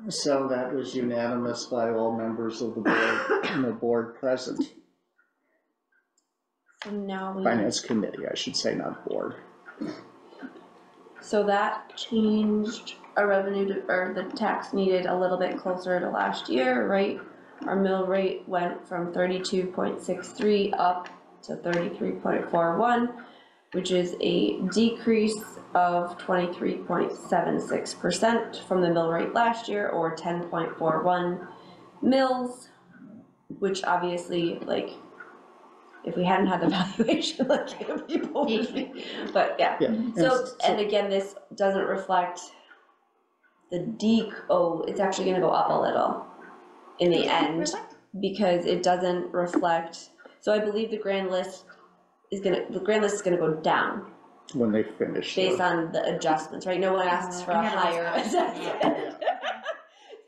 So that was unanimous by all members of the board, and the board present. So now we. Finance committee, I should say, not board. So that changed our revenue to, or the tax needed a little bit closer to last year, right? Our mill rate went from 32.63 up to 33.41, which is a decrease of 23.76% from the mill rate last year, or 10.41 mills, which obviously, like, if we hadn't had the valuation, like, people would be, but yeah. Yeah. So, and again, this doesn't reflect the it's actually gonna go up a little in the end, because it doesn't reflect, so I believe the grand list is gonna go down When they finish. based on the adjustments, right? No one asks for a higher assessment.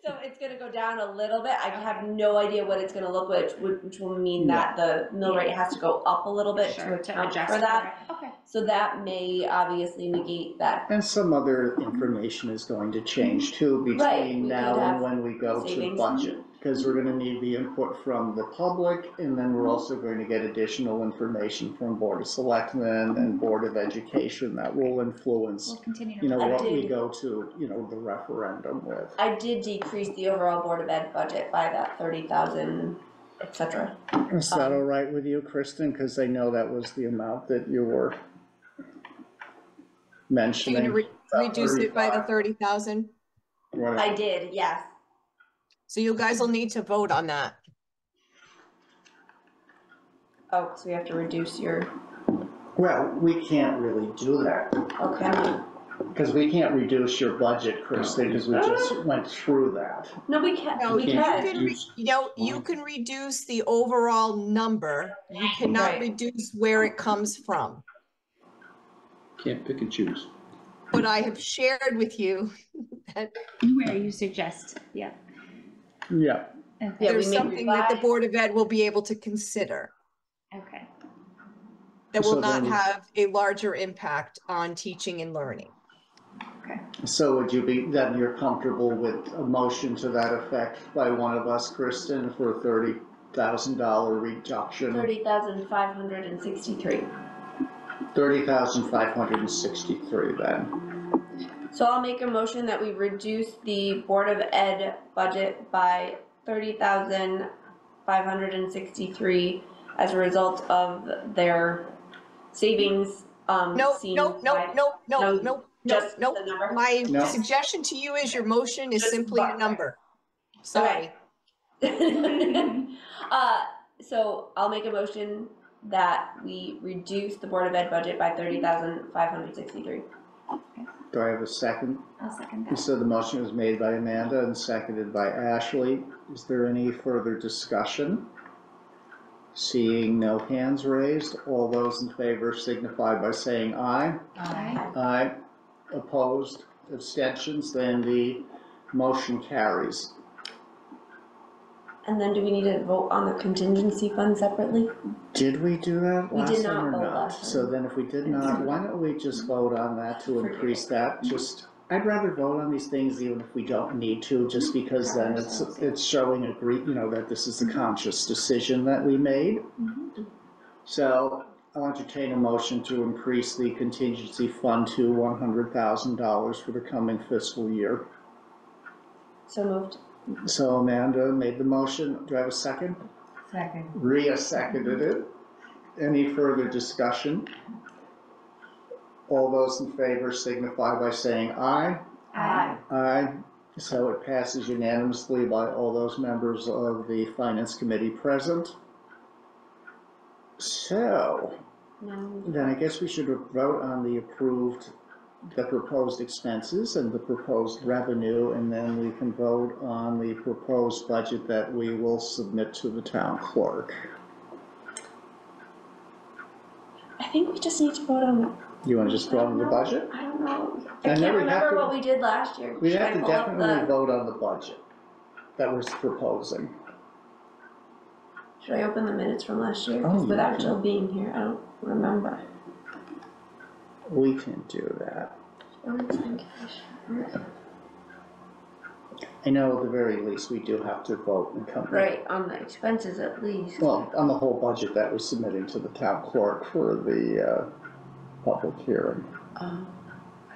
So it's gonna go down a little bit. I have no idea what it's gonna look like, which will mean that the mill rate has to go up a little bit to account for that. Okay. So that may obviously negate that. And some other information is going to change too Right, between we now could and have when we go to savings. budget. Because we're gonna need the input from the public, and then we're also going to get additional information from Board of Selectmen and Board of Education that will influence, We'll continue you know, to. I what we did- go to, you know, the referendum with. I did decrease the overall Board of Ed budget by that 30,000, et cetera. Is that all right with you, Kristen? Because I know that was the amount that you were You're mentioning. gonna reduce it by the 30,000? Whatever. I did, yes. So you guys will need to vote on that. Oh, so we have to reduce your, Well, we can't really do that, okay. because we can't reduce your budget, Kristen, because we just went through that. No, we can't, No, we you can. can, you can reduce the overall number. You cannot Right. reduce where it comes from. Can't pick and choose. But I have shared with you that Where you suggest, yeah. Yeah, Yeah, there's we may something that the revise. Board of Ed will be able to consider Okay. that So will not then- have a larger impact on teaching and learning. so would you be, then you're comfortable with a motion to that effect by one of us, Kristen, for a $30,000 reduction? 30,563. 30,563 then. So I'll make a motion that we reduce the Board of Ed budget by 30,563 as a result of their savings, No, seen no, no, by- no, no, No, no, no, just no. the number? My No. suggestion to you is your motion is Just simply a buck. number. Sorry. So I'll make a motion that we reduce the Board of Ed budget by 30,563. Do I have a second? I'll second that. So the motion was made by Amanda and seconded by Ashley. Is there any further discussion? Seeing no hands raised, all those in favor signify by saying aye. Aye. Aye. Opposed, abstentions, then the motion carries. And then do we need to vote on the contingency fund separately? Did we do that We last did time not or vote not? last So time. then if we did not, why don't we just vote on that to Forget increase it. that? Just, I'd rather vote on these things even if we don't need to, just because then it's showing that this is a conscious decision that we made. So I'll entertain a motion to increase the contingency fund to $100,000 for the coming fiscal year. So moved. So Amanda made the motion. Do I have a second? Second. Rhea seconded it. Any further discussion? All those in favor signify by saying aye. Aye. Aye. So it passes unanimously by all those members of the Finance Committee present. So Now, then I guess we should vote on the proposed expenses and the proposed revenue, and then we can vote on the proposed budget that we will submit to the town clerk. I think we just need to vote on. You want to just vote on the budget? I don't know. I I know can't we have remember to- what we did last year. We Should have I to pull up definitely the- vote on the budget that we're proposing. Should I open the minutes from last year? Oh, 'Cause without yeah. Jill being here, I don't remember. We can do that. I know at the very least we do have to vote and come. Right, on the expenses at least. Well, on the whole budget that we're submitting to the town clerk for the public hearing. I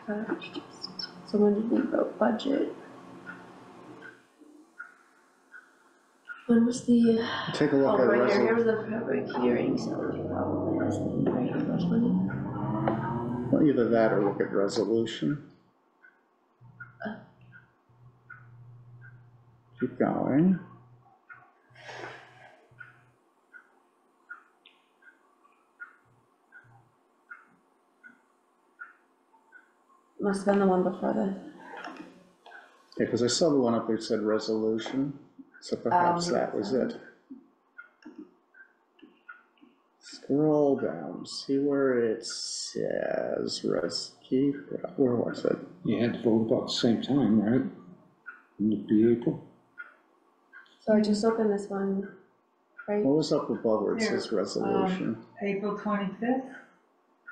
thought it was just, so when did we vote budget? When was the, Take a look oh, at the right here, here was resolution. the public hearing, so we probably has the right here, first one. Well, either that or look at resolution. Keep going. Must have been the one before the, Yeah, because I saw the one up there that said resolution, so perhaps that was it. Scroll down, see where it says where was it? You had to vote about the same time, right? Wouldn't it be April? so I just opened this one, right? What was up above where it says resolution? April 25th,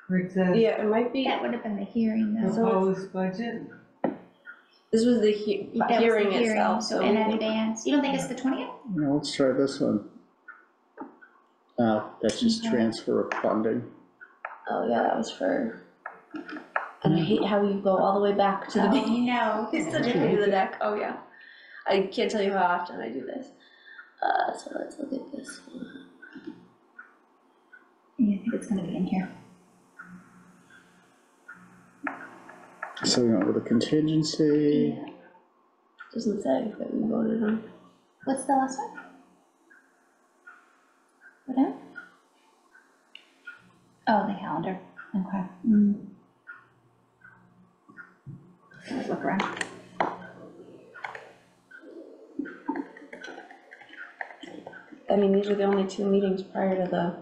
where it says Yeah, it might be, That would have been the hearing though. proposed budget. this was the That was the hearing itself, So so in maybe. advance, you don't think it's the 20th? No, let's try this one. Oh, that's just Okay. transfer of funding. Oh, yeah, that was for, and I hate how you go all the way back to the beginning. No. It's such a pain in the neck. Oh, yeah. I can't tell you how often I do this. So let's look at this one. Yeah, I think it's gonna be in here. So we went with a contingency. Doesn't say that we voted on. What's the last one? What? Oh, the calendar, okay. Let's look around. I mean, these are the only two meetings prior to the,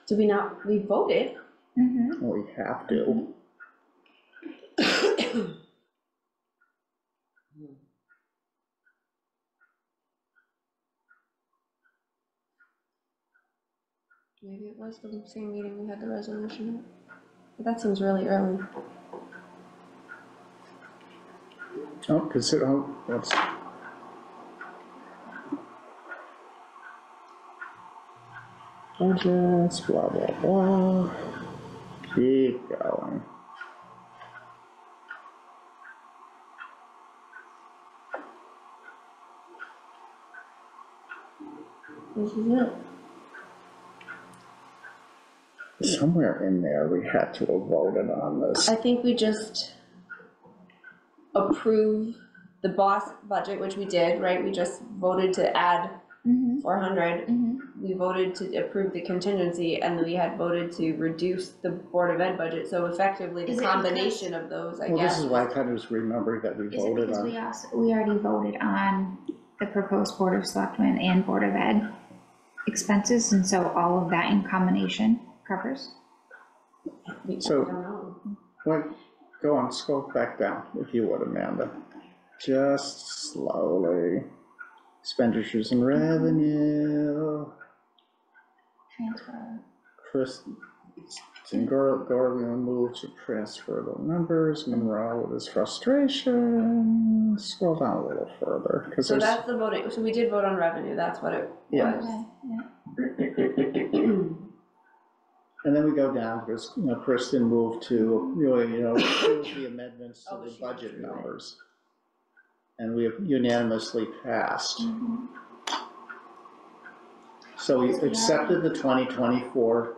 did we not, we voted. Mm-hmm. Well, we have to. Maybe it was the same meeting we had the resolution at. But that seems really early. Oh, consider, what's, budgets, blah, blah, blah. Keep going. This is it. Somewhere in there, we had to have voted on this. I think we just approve the boss budget, which we did, right? We just voted to add Mm-hmm. 400. Mm-hmm. We voted to approve the contingency, and we had voted to reduce the Board of Ed budget. So effectively, Is the it combination of those, I Well, guess. this is why I kind of was remembering that we Is it voted because on. we already voted on the proposed Board of Selectmen and Board of Ed expenses, and so all of that in combination covers? So- I don't know. Wait, go on, scroll back down, if you would, Amanda. Just slowly. Expenditures and revenue. Transfer. Chris, Gorley moved to transfer the numbers. Monroe with his frustration. Scroll down a little further, because So there's, that's the voting, so we did vote on revenue, that's what it Yeah. was. Okay, yeah. and then we go down, because, Kristen moved to, approve the amendments to Oh, the she budget withdrew it. numbers. And we have unanimously passed. Mhm. So we accepted the 2024,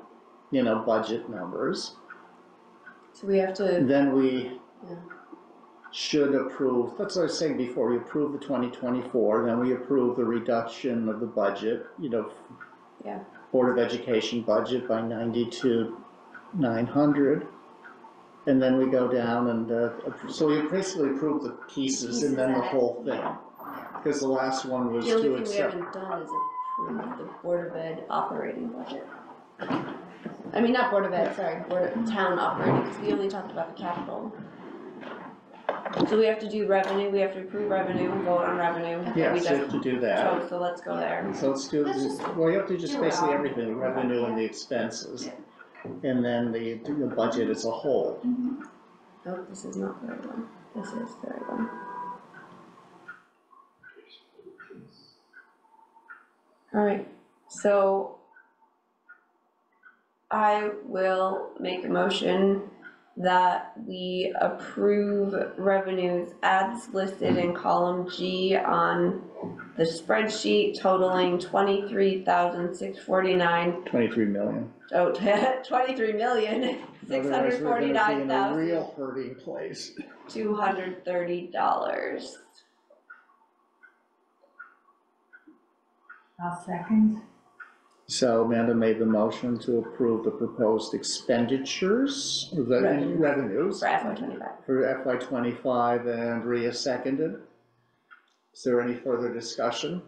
budget numbers. So we have to, Then we Yeah. should approve, that's what I was saying before, we approve the 2024, then we approve the reduction of the budget, yeah, Board of Education budget by 92,900. And then we go down and, so we basically approve the pieces and then the whole thing. Because the last one was the only to thing we accept. haven't done is approve the Board of Ed operating budget. I mean, not Board of Ed, sorry, Board of Town operating, because we only talked about the capital. So we have to do revenue, we have to approve revenue, vote on revenue. Yeah, We so you have to do that. So let's go there. So let's do, Let's just well, you have to just do it basically all. everything, revenue and the expenses. And then the budget as a whole. Mhm. Oh, this is not the right one, this is the right one. Alright, so I will make a motion that we approve revenues as listed in column G on the spreadsheet totaling 23 million. 23,649,230. Real hurting place. I'll second. So Amanda made the motion to approve the proposed expenditures, the revenues For FY 25. for FY 25, and Rhea seconded. Is there any further discussion?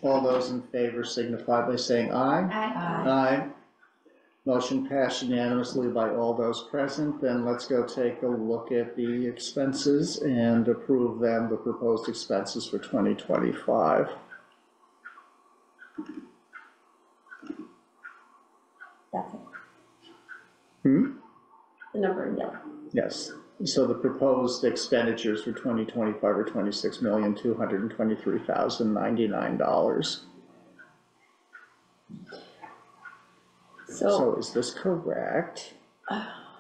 All those in favor signify by saying aye. Aye. Aye. Motion passed unanimously by all those present. Then let's go take a look at the expenses and approve them, the proposed expenses for 2025. That's it. Hmm? The number in yellow. Yes. So the proposed expenditures for 2025 are $26,223,099. So is this correct?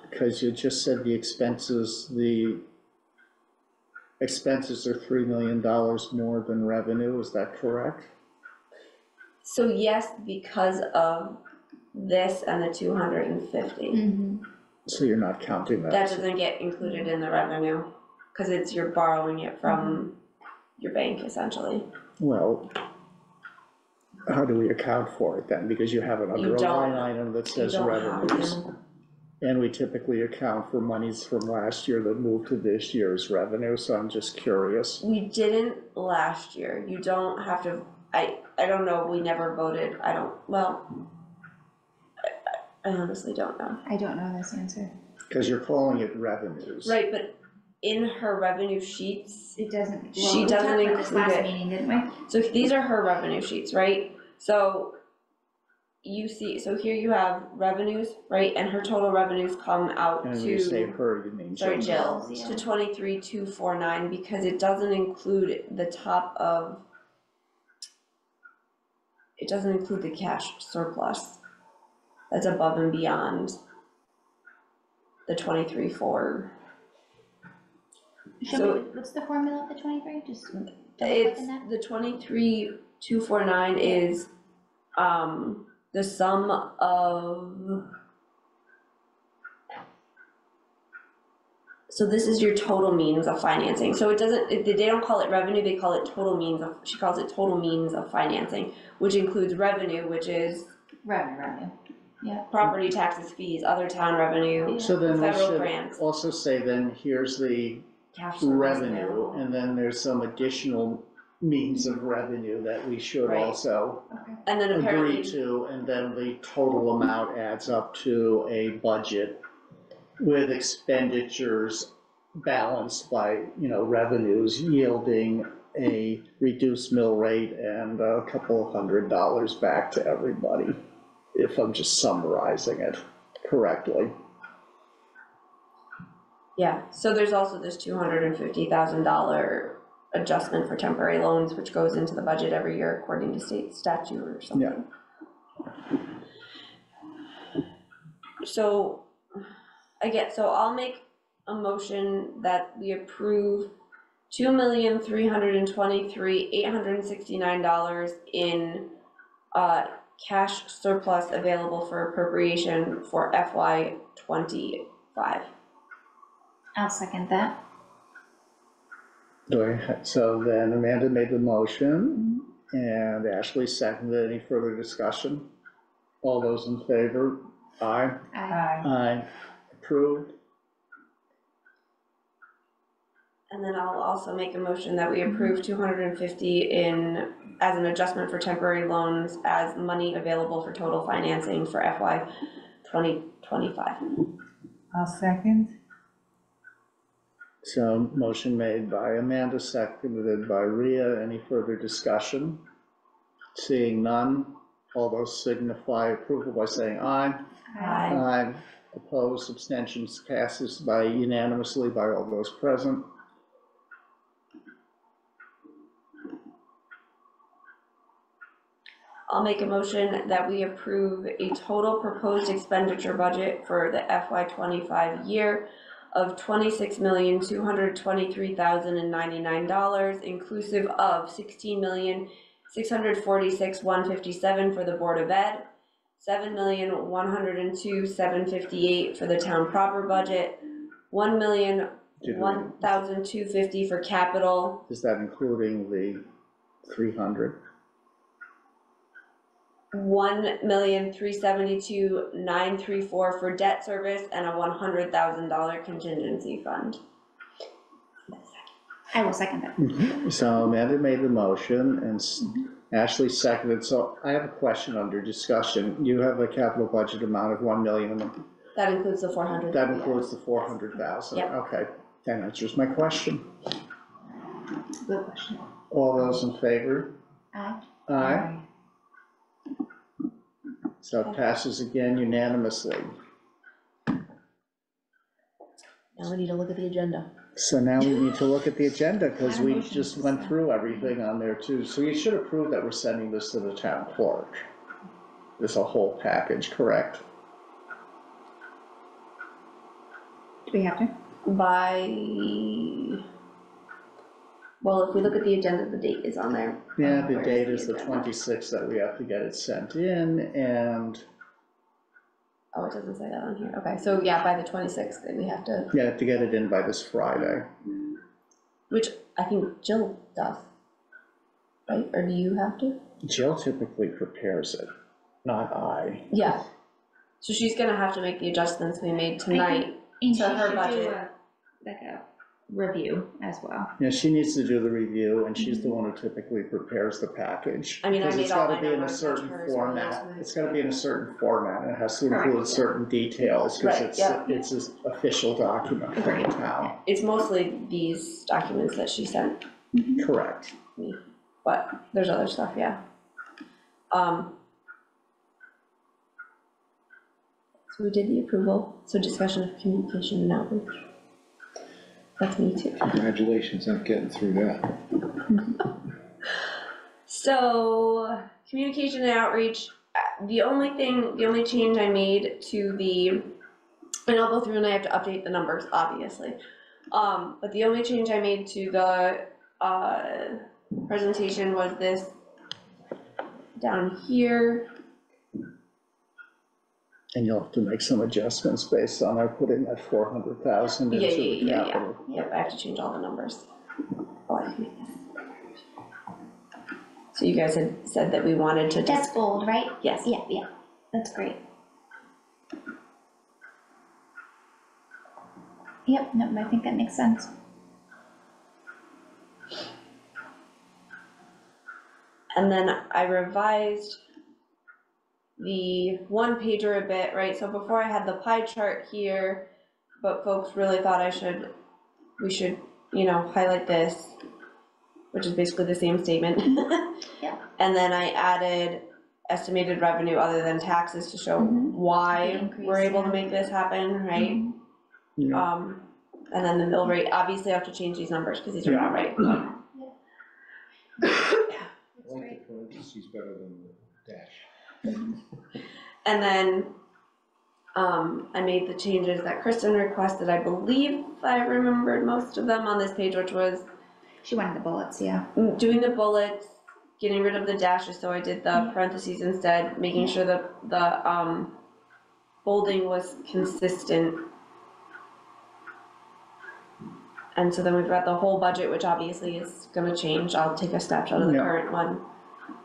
Because you just said the expenses are $3 million more than revenue, is that correct? So yes, because of this and the 250. Mhm. So you're not counting That that? doesn't get included in the revenue, because you're borrowing it from your bank essentially. Well, how do we account for it then? Because you have it under a don't. line item that says You don't have revenues. to. And we typically account for monies from last year that moved to this year's revenue, so I'm just curious. We didn't last year. You don't have to, I don't know, we never voted, I honestly don't know. I don't know this answer. Because you're calling it revenues. Right, but in her revenue sheets, It doesn't. She well, we doesn't talked about this include last it. meeting, didn't we? so these are her revenue sheets, right? So you see, so here you have revenues, right, and her total revenues come out And when you say to, her, you mean sorry, Jill. Jill, Yeah. to 23,249, because it doesn't include the top of, it doesn't include the cash surplus. That's above and beyond the 23,400. So- What's the formula of the 23? Just double It's, clicking that? the 23,249 is, the sum of, so this is your total means of financing. So it doesn't, they don't call it revenue, they call it total means of, she calls it total means of financing, which includes revenue, which is Revenue. property taxes, fees, other town revenue, So then we federal should grants, also say then here's the cash surplus revenue, available. and then there's some additional means of revenue that we should Right. also Okay. And then agree apparently, to, and then the total amount adds up to a budget with expenditures balanced by, revenues yielding a reduced mill rate and a couple of $100 back to everybody, if I'm just summarizing it correctly. yeah, so there's also this $250,000 adjustment for temporary loans, which goes into the budget every year according to state statute or something. So, so I'll make a motion that we approve $2,323,869 in, cash surplus available for appropriation for FY 25. I'll second that. So then Amanda made the motion and Ashley seconded. Any further discussion? All those in favor? Aye. Aye. Aye. Approved. And then I'll also make a motion that we approve 250 as an adjustment for temporary loans as money available for total financing for FY 2025. I'll second. So motion made by Amanda, seconded by Rhea. Any further discussion? Seeing none, all those signify approval by saying aye. Aye. Aye. Opposed, abstentions, passes by unanimously by all those present. I'll make a motion that we approve a total proposed expenditure budget for the FY 25 year of $26,223,099, inclusive of $16,646,157 for the Board of Ed, $7,102,758 for the town proper budget, $1,001,250 for capital. Is that including the 300? $1,372,934 for debt service and a $100,000 contingency fund. I will second that. So Amanda made the motion and Ashley seconded. So I have a question under discussion. You have a capital budget amount of 1 million. That includes the 400. That includes the 400,000. Yep. Okay, that answers my question. Good question. All those in favor? Aye. Aye. So it passes again unanimously. Now we need to look at the agenda. So now we need to look at the agenda because we just went through everything on there too. So you should approve that we're sending this to the town clerk. This a whole package, correct? Do we have to? Well, if we look at the agenda, the date is on there. Yeah, the Where's date is the agenda? 26th that we have to get it sent in, and Oh, it doesn't say that on here. Okay, so yeah, by the 26th, then we have to, yeah, to get it in by this Friday. which I think Jill does, right? Or do you have to? Jill typically prepares it, not I. Yeah. So she's gonna have to make the adjustments we made tonight. And To she her should budget. do like a review as well. Yeah, she needs to do the review, and she's the one who typically prepares the package. I mean, I Because made it's all gotta my be in a numbers, certain that's hers, format. hers, It's gotta be in a certain format, and it has to Correct, include yeah. certain details, because Right, yeah. it's an official document for the town. It's mostly these documents that she sent Correct. me, but there's other stuff, yeah. So we did the approval, so discussion of communication and outreach. That's me too. Congratulations on getting through that. So, communication and outreach, the only change I made to and I'll go through and I have to update the numbers, obviously. But the only change I made to the, presentation was this down here. And you'll have to make some adjustments based on our putting that 400,000 into the capital. Yep, I have to change all the numbers. Oh, I can make this. So you guys had said that we wanted to That's just, gold, right? yes. Yeah, yeah, that's great. Yep, no, I think that makes sense. And then I revised the one pager a bit, right? So before I had the pie chart here, but folks really thought we should, you know, highlight this, which is basically the same statement. Yeah. And then I added estimated revenue other than taxes to show The why increase, we're able to yeah. make this happen, right? Mhm. Yeah. And then the mill rate, obviously I have to change these numbers because these are not right. I like the parentheses better than the dash. And then, I made the changes that Kristen requested. I believe I remembered most of them on this page, which was She wanted the bullets, yeah. doing the bullets, getting rid of the dashes, so I did the parentheses instead, making sure that the bolding was consistent. And so then we've got the whole budget, which obviously is gonna change. I'll take a snapshot of the Yeah. current one.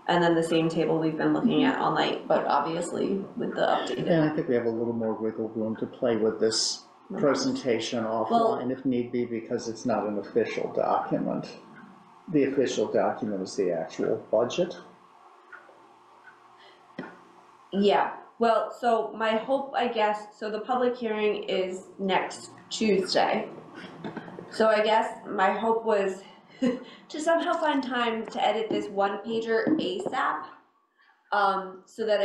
And then the same table we've been looking at all night, but obviously with the updated. And I think we have a little more wiggle room to play with this presentation offline if need be, because it's not an official document. The official document is the actual budget. Yeah, well, so my hope, I guess, so the public hearing is next Tuesday. So I guess my hope was to somehow find time to edit this one pager ASAP. So that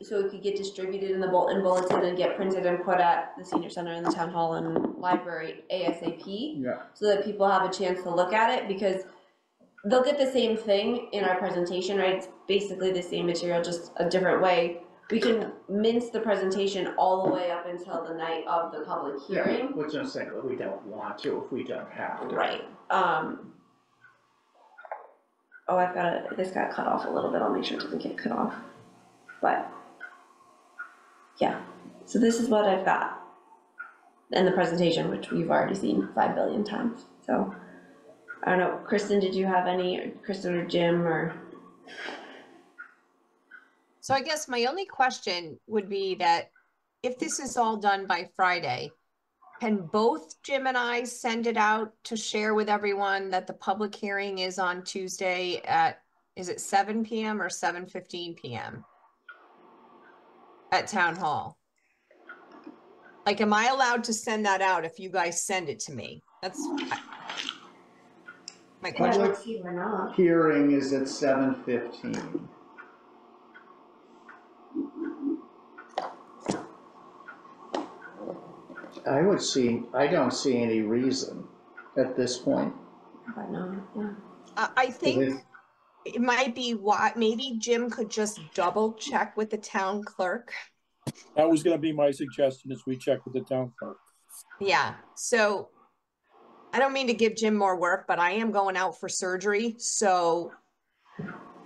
so it could get distributed in the Bolton bulletin and get printed and put at the senior center and the town hall and library ASAP. Yeah. So that people have a chance to look at it, because they'll get the same thing in our presentation, right? It's basically the same material, just a different way. We can mince the presentation all the way up until the night of the public hearing. Which I'm saying, that we don't want to if we don't have to. Right. Oh, this got cut off a little bit. I'll make sure it doesn't get cut off. But, yeah. So this is what I've got in the presentation, which we've already seen 5 billion times. So, I don't know, Kristen, did you have any, or Kristen or Jim, or? So I guess my only question would be that if this is all done by Friday, can both Jim and I send it out to share with everyone that the public hearing is on Tuesday at, is it 7 PM or 7:15 PM? At Town Hall? Like, am I allowed to send that out if you guys send it to me? That's my question. Let's see, we're not. Hearing is at 7:15. I don't see any reason at this point. But no, yeah. I think it might be why, maybe Jim could just double check with the town clerk. That was gonna be my suggestion, is we check with the town clerk. Yeah, so I don't mean to give Jim more work, but I am going out for surgery. So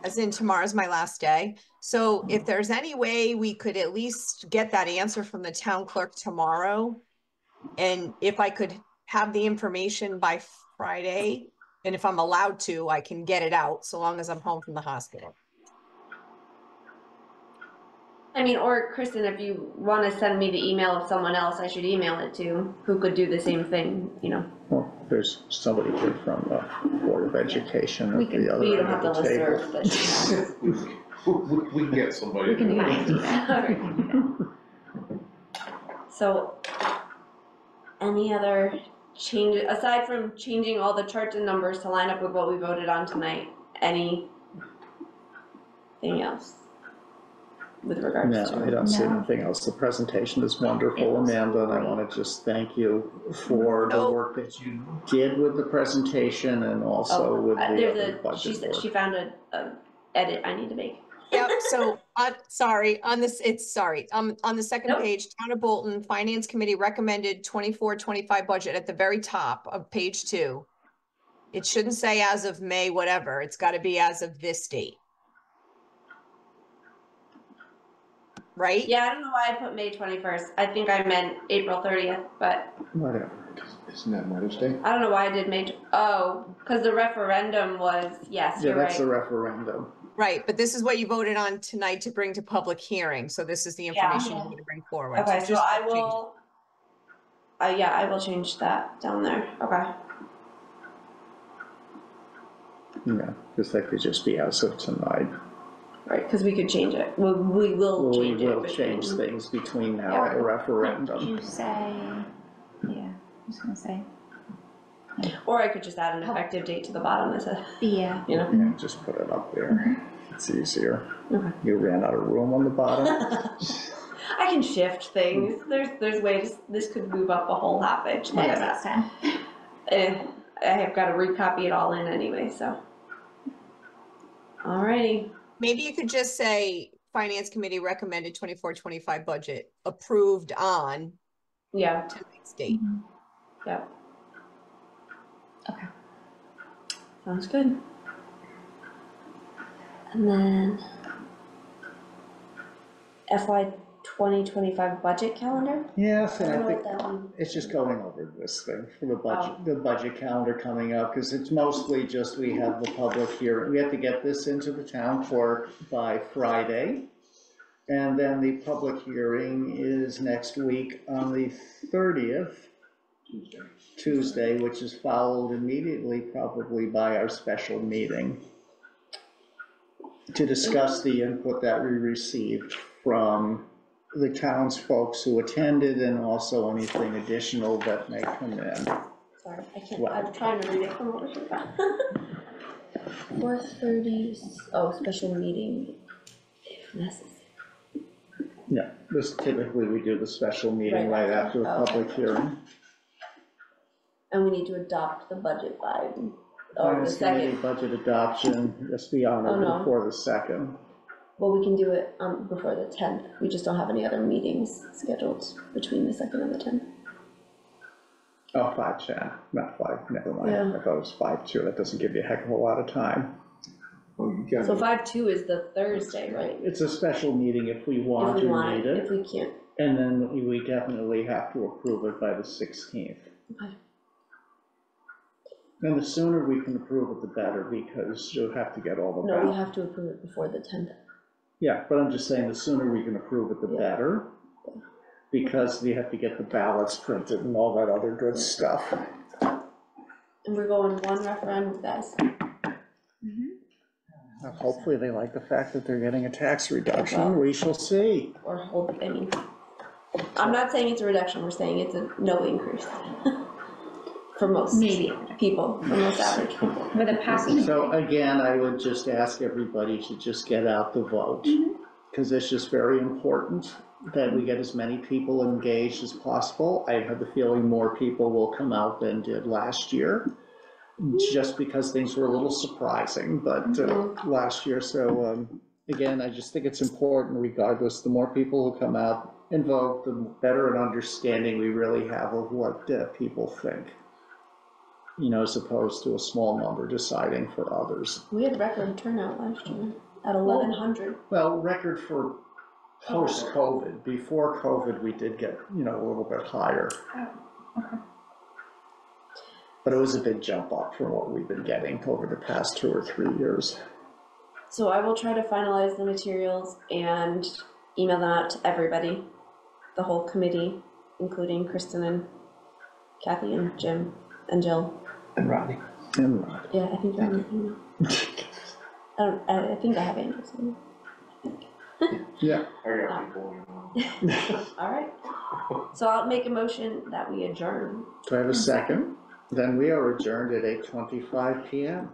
as in tomorrow's my last day. So if there's any way we could at least get that answer from the town clerk tomorrow, and if I could have the information by Friday, and if I'm allowed to, I can get it out so long as I'm home from the hospital. I mean, or Kristen, if you want to send me the email of someone else I should email it to, who could do the same thing, you know. Well, there's somebody here from the Board of Education at the other We don't end have the of the table. listserv, but she has. We can get somebody. We can do that. All right. So, any other changes, aside from changing all the charts and numbers to line up with what we voted on tonight, anything else with regards No, to? I don't see No. anything else. The presentation is wonderful, Amanda, and I want to just thank you for the work that you did with the presentation and also with the other She budget said work. she found a edit I need to make. Yep, so, sorry, on this, on the second Nope. page, Town of Bolton Finance Committee recommended 24-25 budget at the very top of page 2. It shouldn't say as of May, whatever, it's gotta be as of this date. Right? Yeah, I don't know why I put May 21st. I think I meant April 30th, but Whatever. Isn't that Mother's Day? I don't know why I did May. Because the referendum was, yes, Yeah, you're that's right. the referendum. Right, but this is what you voted on tonight to bring to public hearing, so this is the information you're gonna bring forward. Okay, so just I change it. will, yeah, I will change that down there. Okay. Yeah, because that could just be as of tonight. Right, because we could change it. Well, we will We change it. will change between- things between now and the Did referendum. you say, yeah, I was gonna say, Or I could just add an effective date to the bottom that says, yeah. you know. Yeah, just put it up there. It's easier. Okay. You ran out of room on the bottom. I can shift things. There's ways this could move up a whole half inch. Look at That's that. 10. I have got to recopy it all in anyway, so. Alrighty. Maybe you could just say, Finance Committee recommended 24-25 budget approved on Yeah, tonight's date. yeah. Okay. Sounds good. And then FY 2025 budget calendar? Yes, I and don't I know think what that means. it's just going over this thing for the budget calendar coming up, because it's mostly just we have the public hearing. We have to get this into the town clerk by Friday. And then the public hearing is next week on the 30th, Tuesday, which is followed immediately probably by our special meeting to discuss the input that we received from the townsfolk who attended and also anything additional that may come in. Sorry, I can't, Wow. I'm trying to read it from over here. 4:30, oh, special meeting if necessary. Yeah, this typically we do the special meeting right after the public hearing. And we need to adopt the budget by, the Finance committee second. budget adoption, just be Oh, honored no. before the second. Well, we can do it before the 10th. We just don't have any other meetings scheduled between the 2nd and the 10th. Oh, 5-10, not 5, never mind. Yeah. I thought it was 5-2, that doesn't give you a heck of a lot of time. Well, you got So it. 5/2 is the Thursday, right? It's a special meeting if we want If we to want need it, if it, we can't. and then we definitely have to approve it by the 16th. Okay. And the sooner we can approve it, the better, because you'll have to get all the No, we ballots. have to approve it before the 10th. Yeah, but I'm just saying, the sooner we can approve it, the Yeah. better, because you have to get the ballots printed and all that other good stuff. And we're going one referendum, guys. Hopefully they like the fact that they're getting a tax reduction, Well- we shall see. Or hold, I mean, I'm not saying it's a reduction, we're saying it's a no increase. For most Maybe. people, for most average people. With a passing. So again, I would just ask everybody to just get out the vote, because it's just very important that we get as many people engaged as possible. I have the feeling more people will come out than did last year, just because things were a little surprising, but last year, so again, I just think it's important regardless, the more people who come out and vote, the better an understanding we really have of what people think. You know, as opposed to a small number deciding for others. We had record turnout last year at 1,100. Well, record for post-COVID. Before COVID, we did get, you know, a little bit higher. But it was a big jump up from what we've been getting over the past 2 or 3 years. So I will try to finalize the materials and email them out to everybody, the whole committee, including Kristen and Kathy and Jim and Jill. And Rodney. And Rod. Yeah, I think you're on the email. I think I have Andrew's email. Yeah. I got people. All right. So I'll make a motion that we adjourn. Do I have a second? Then we are adjourned at 8:25 PM.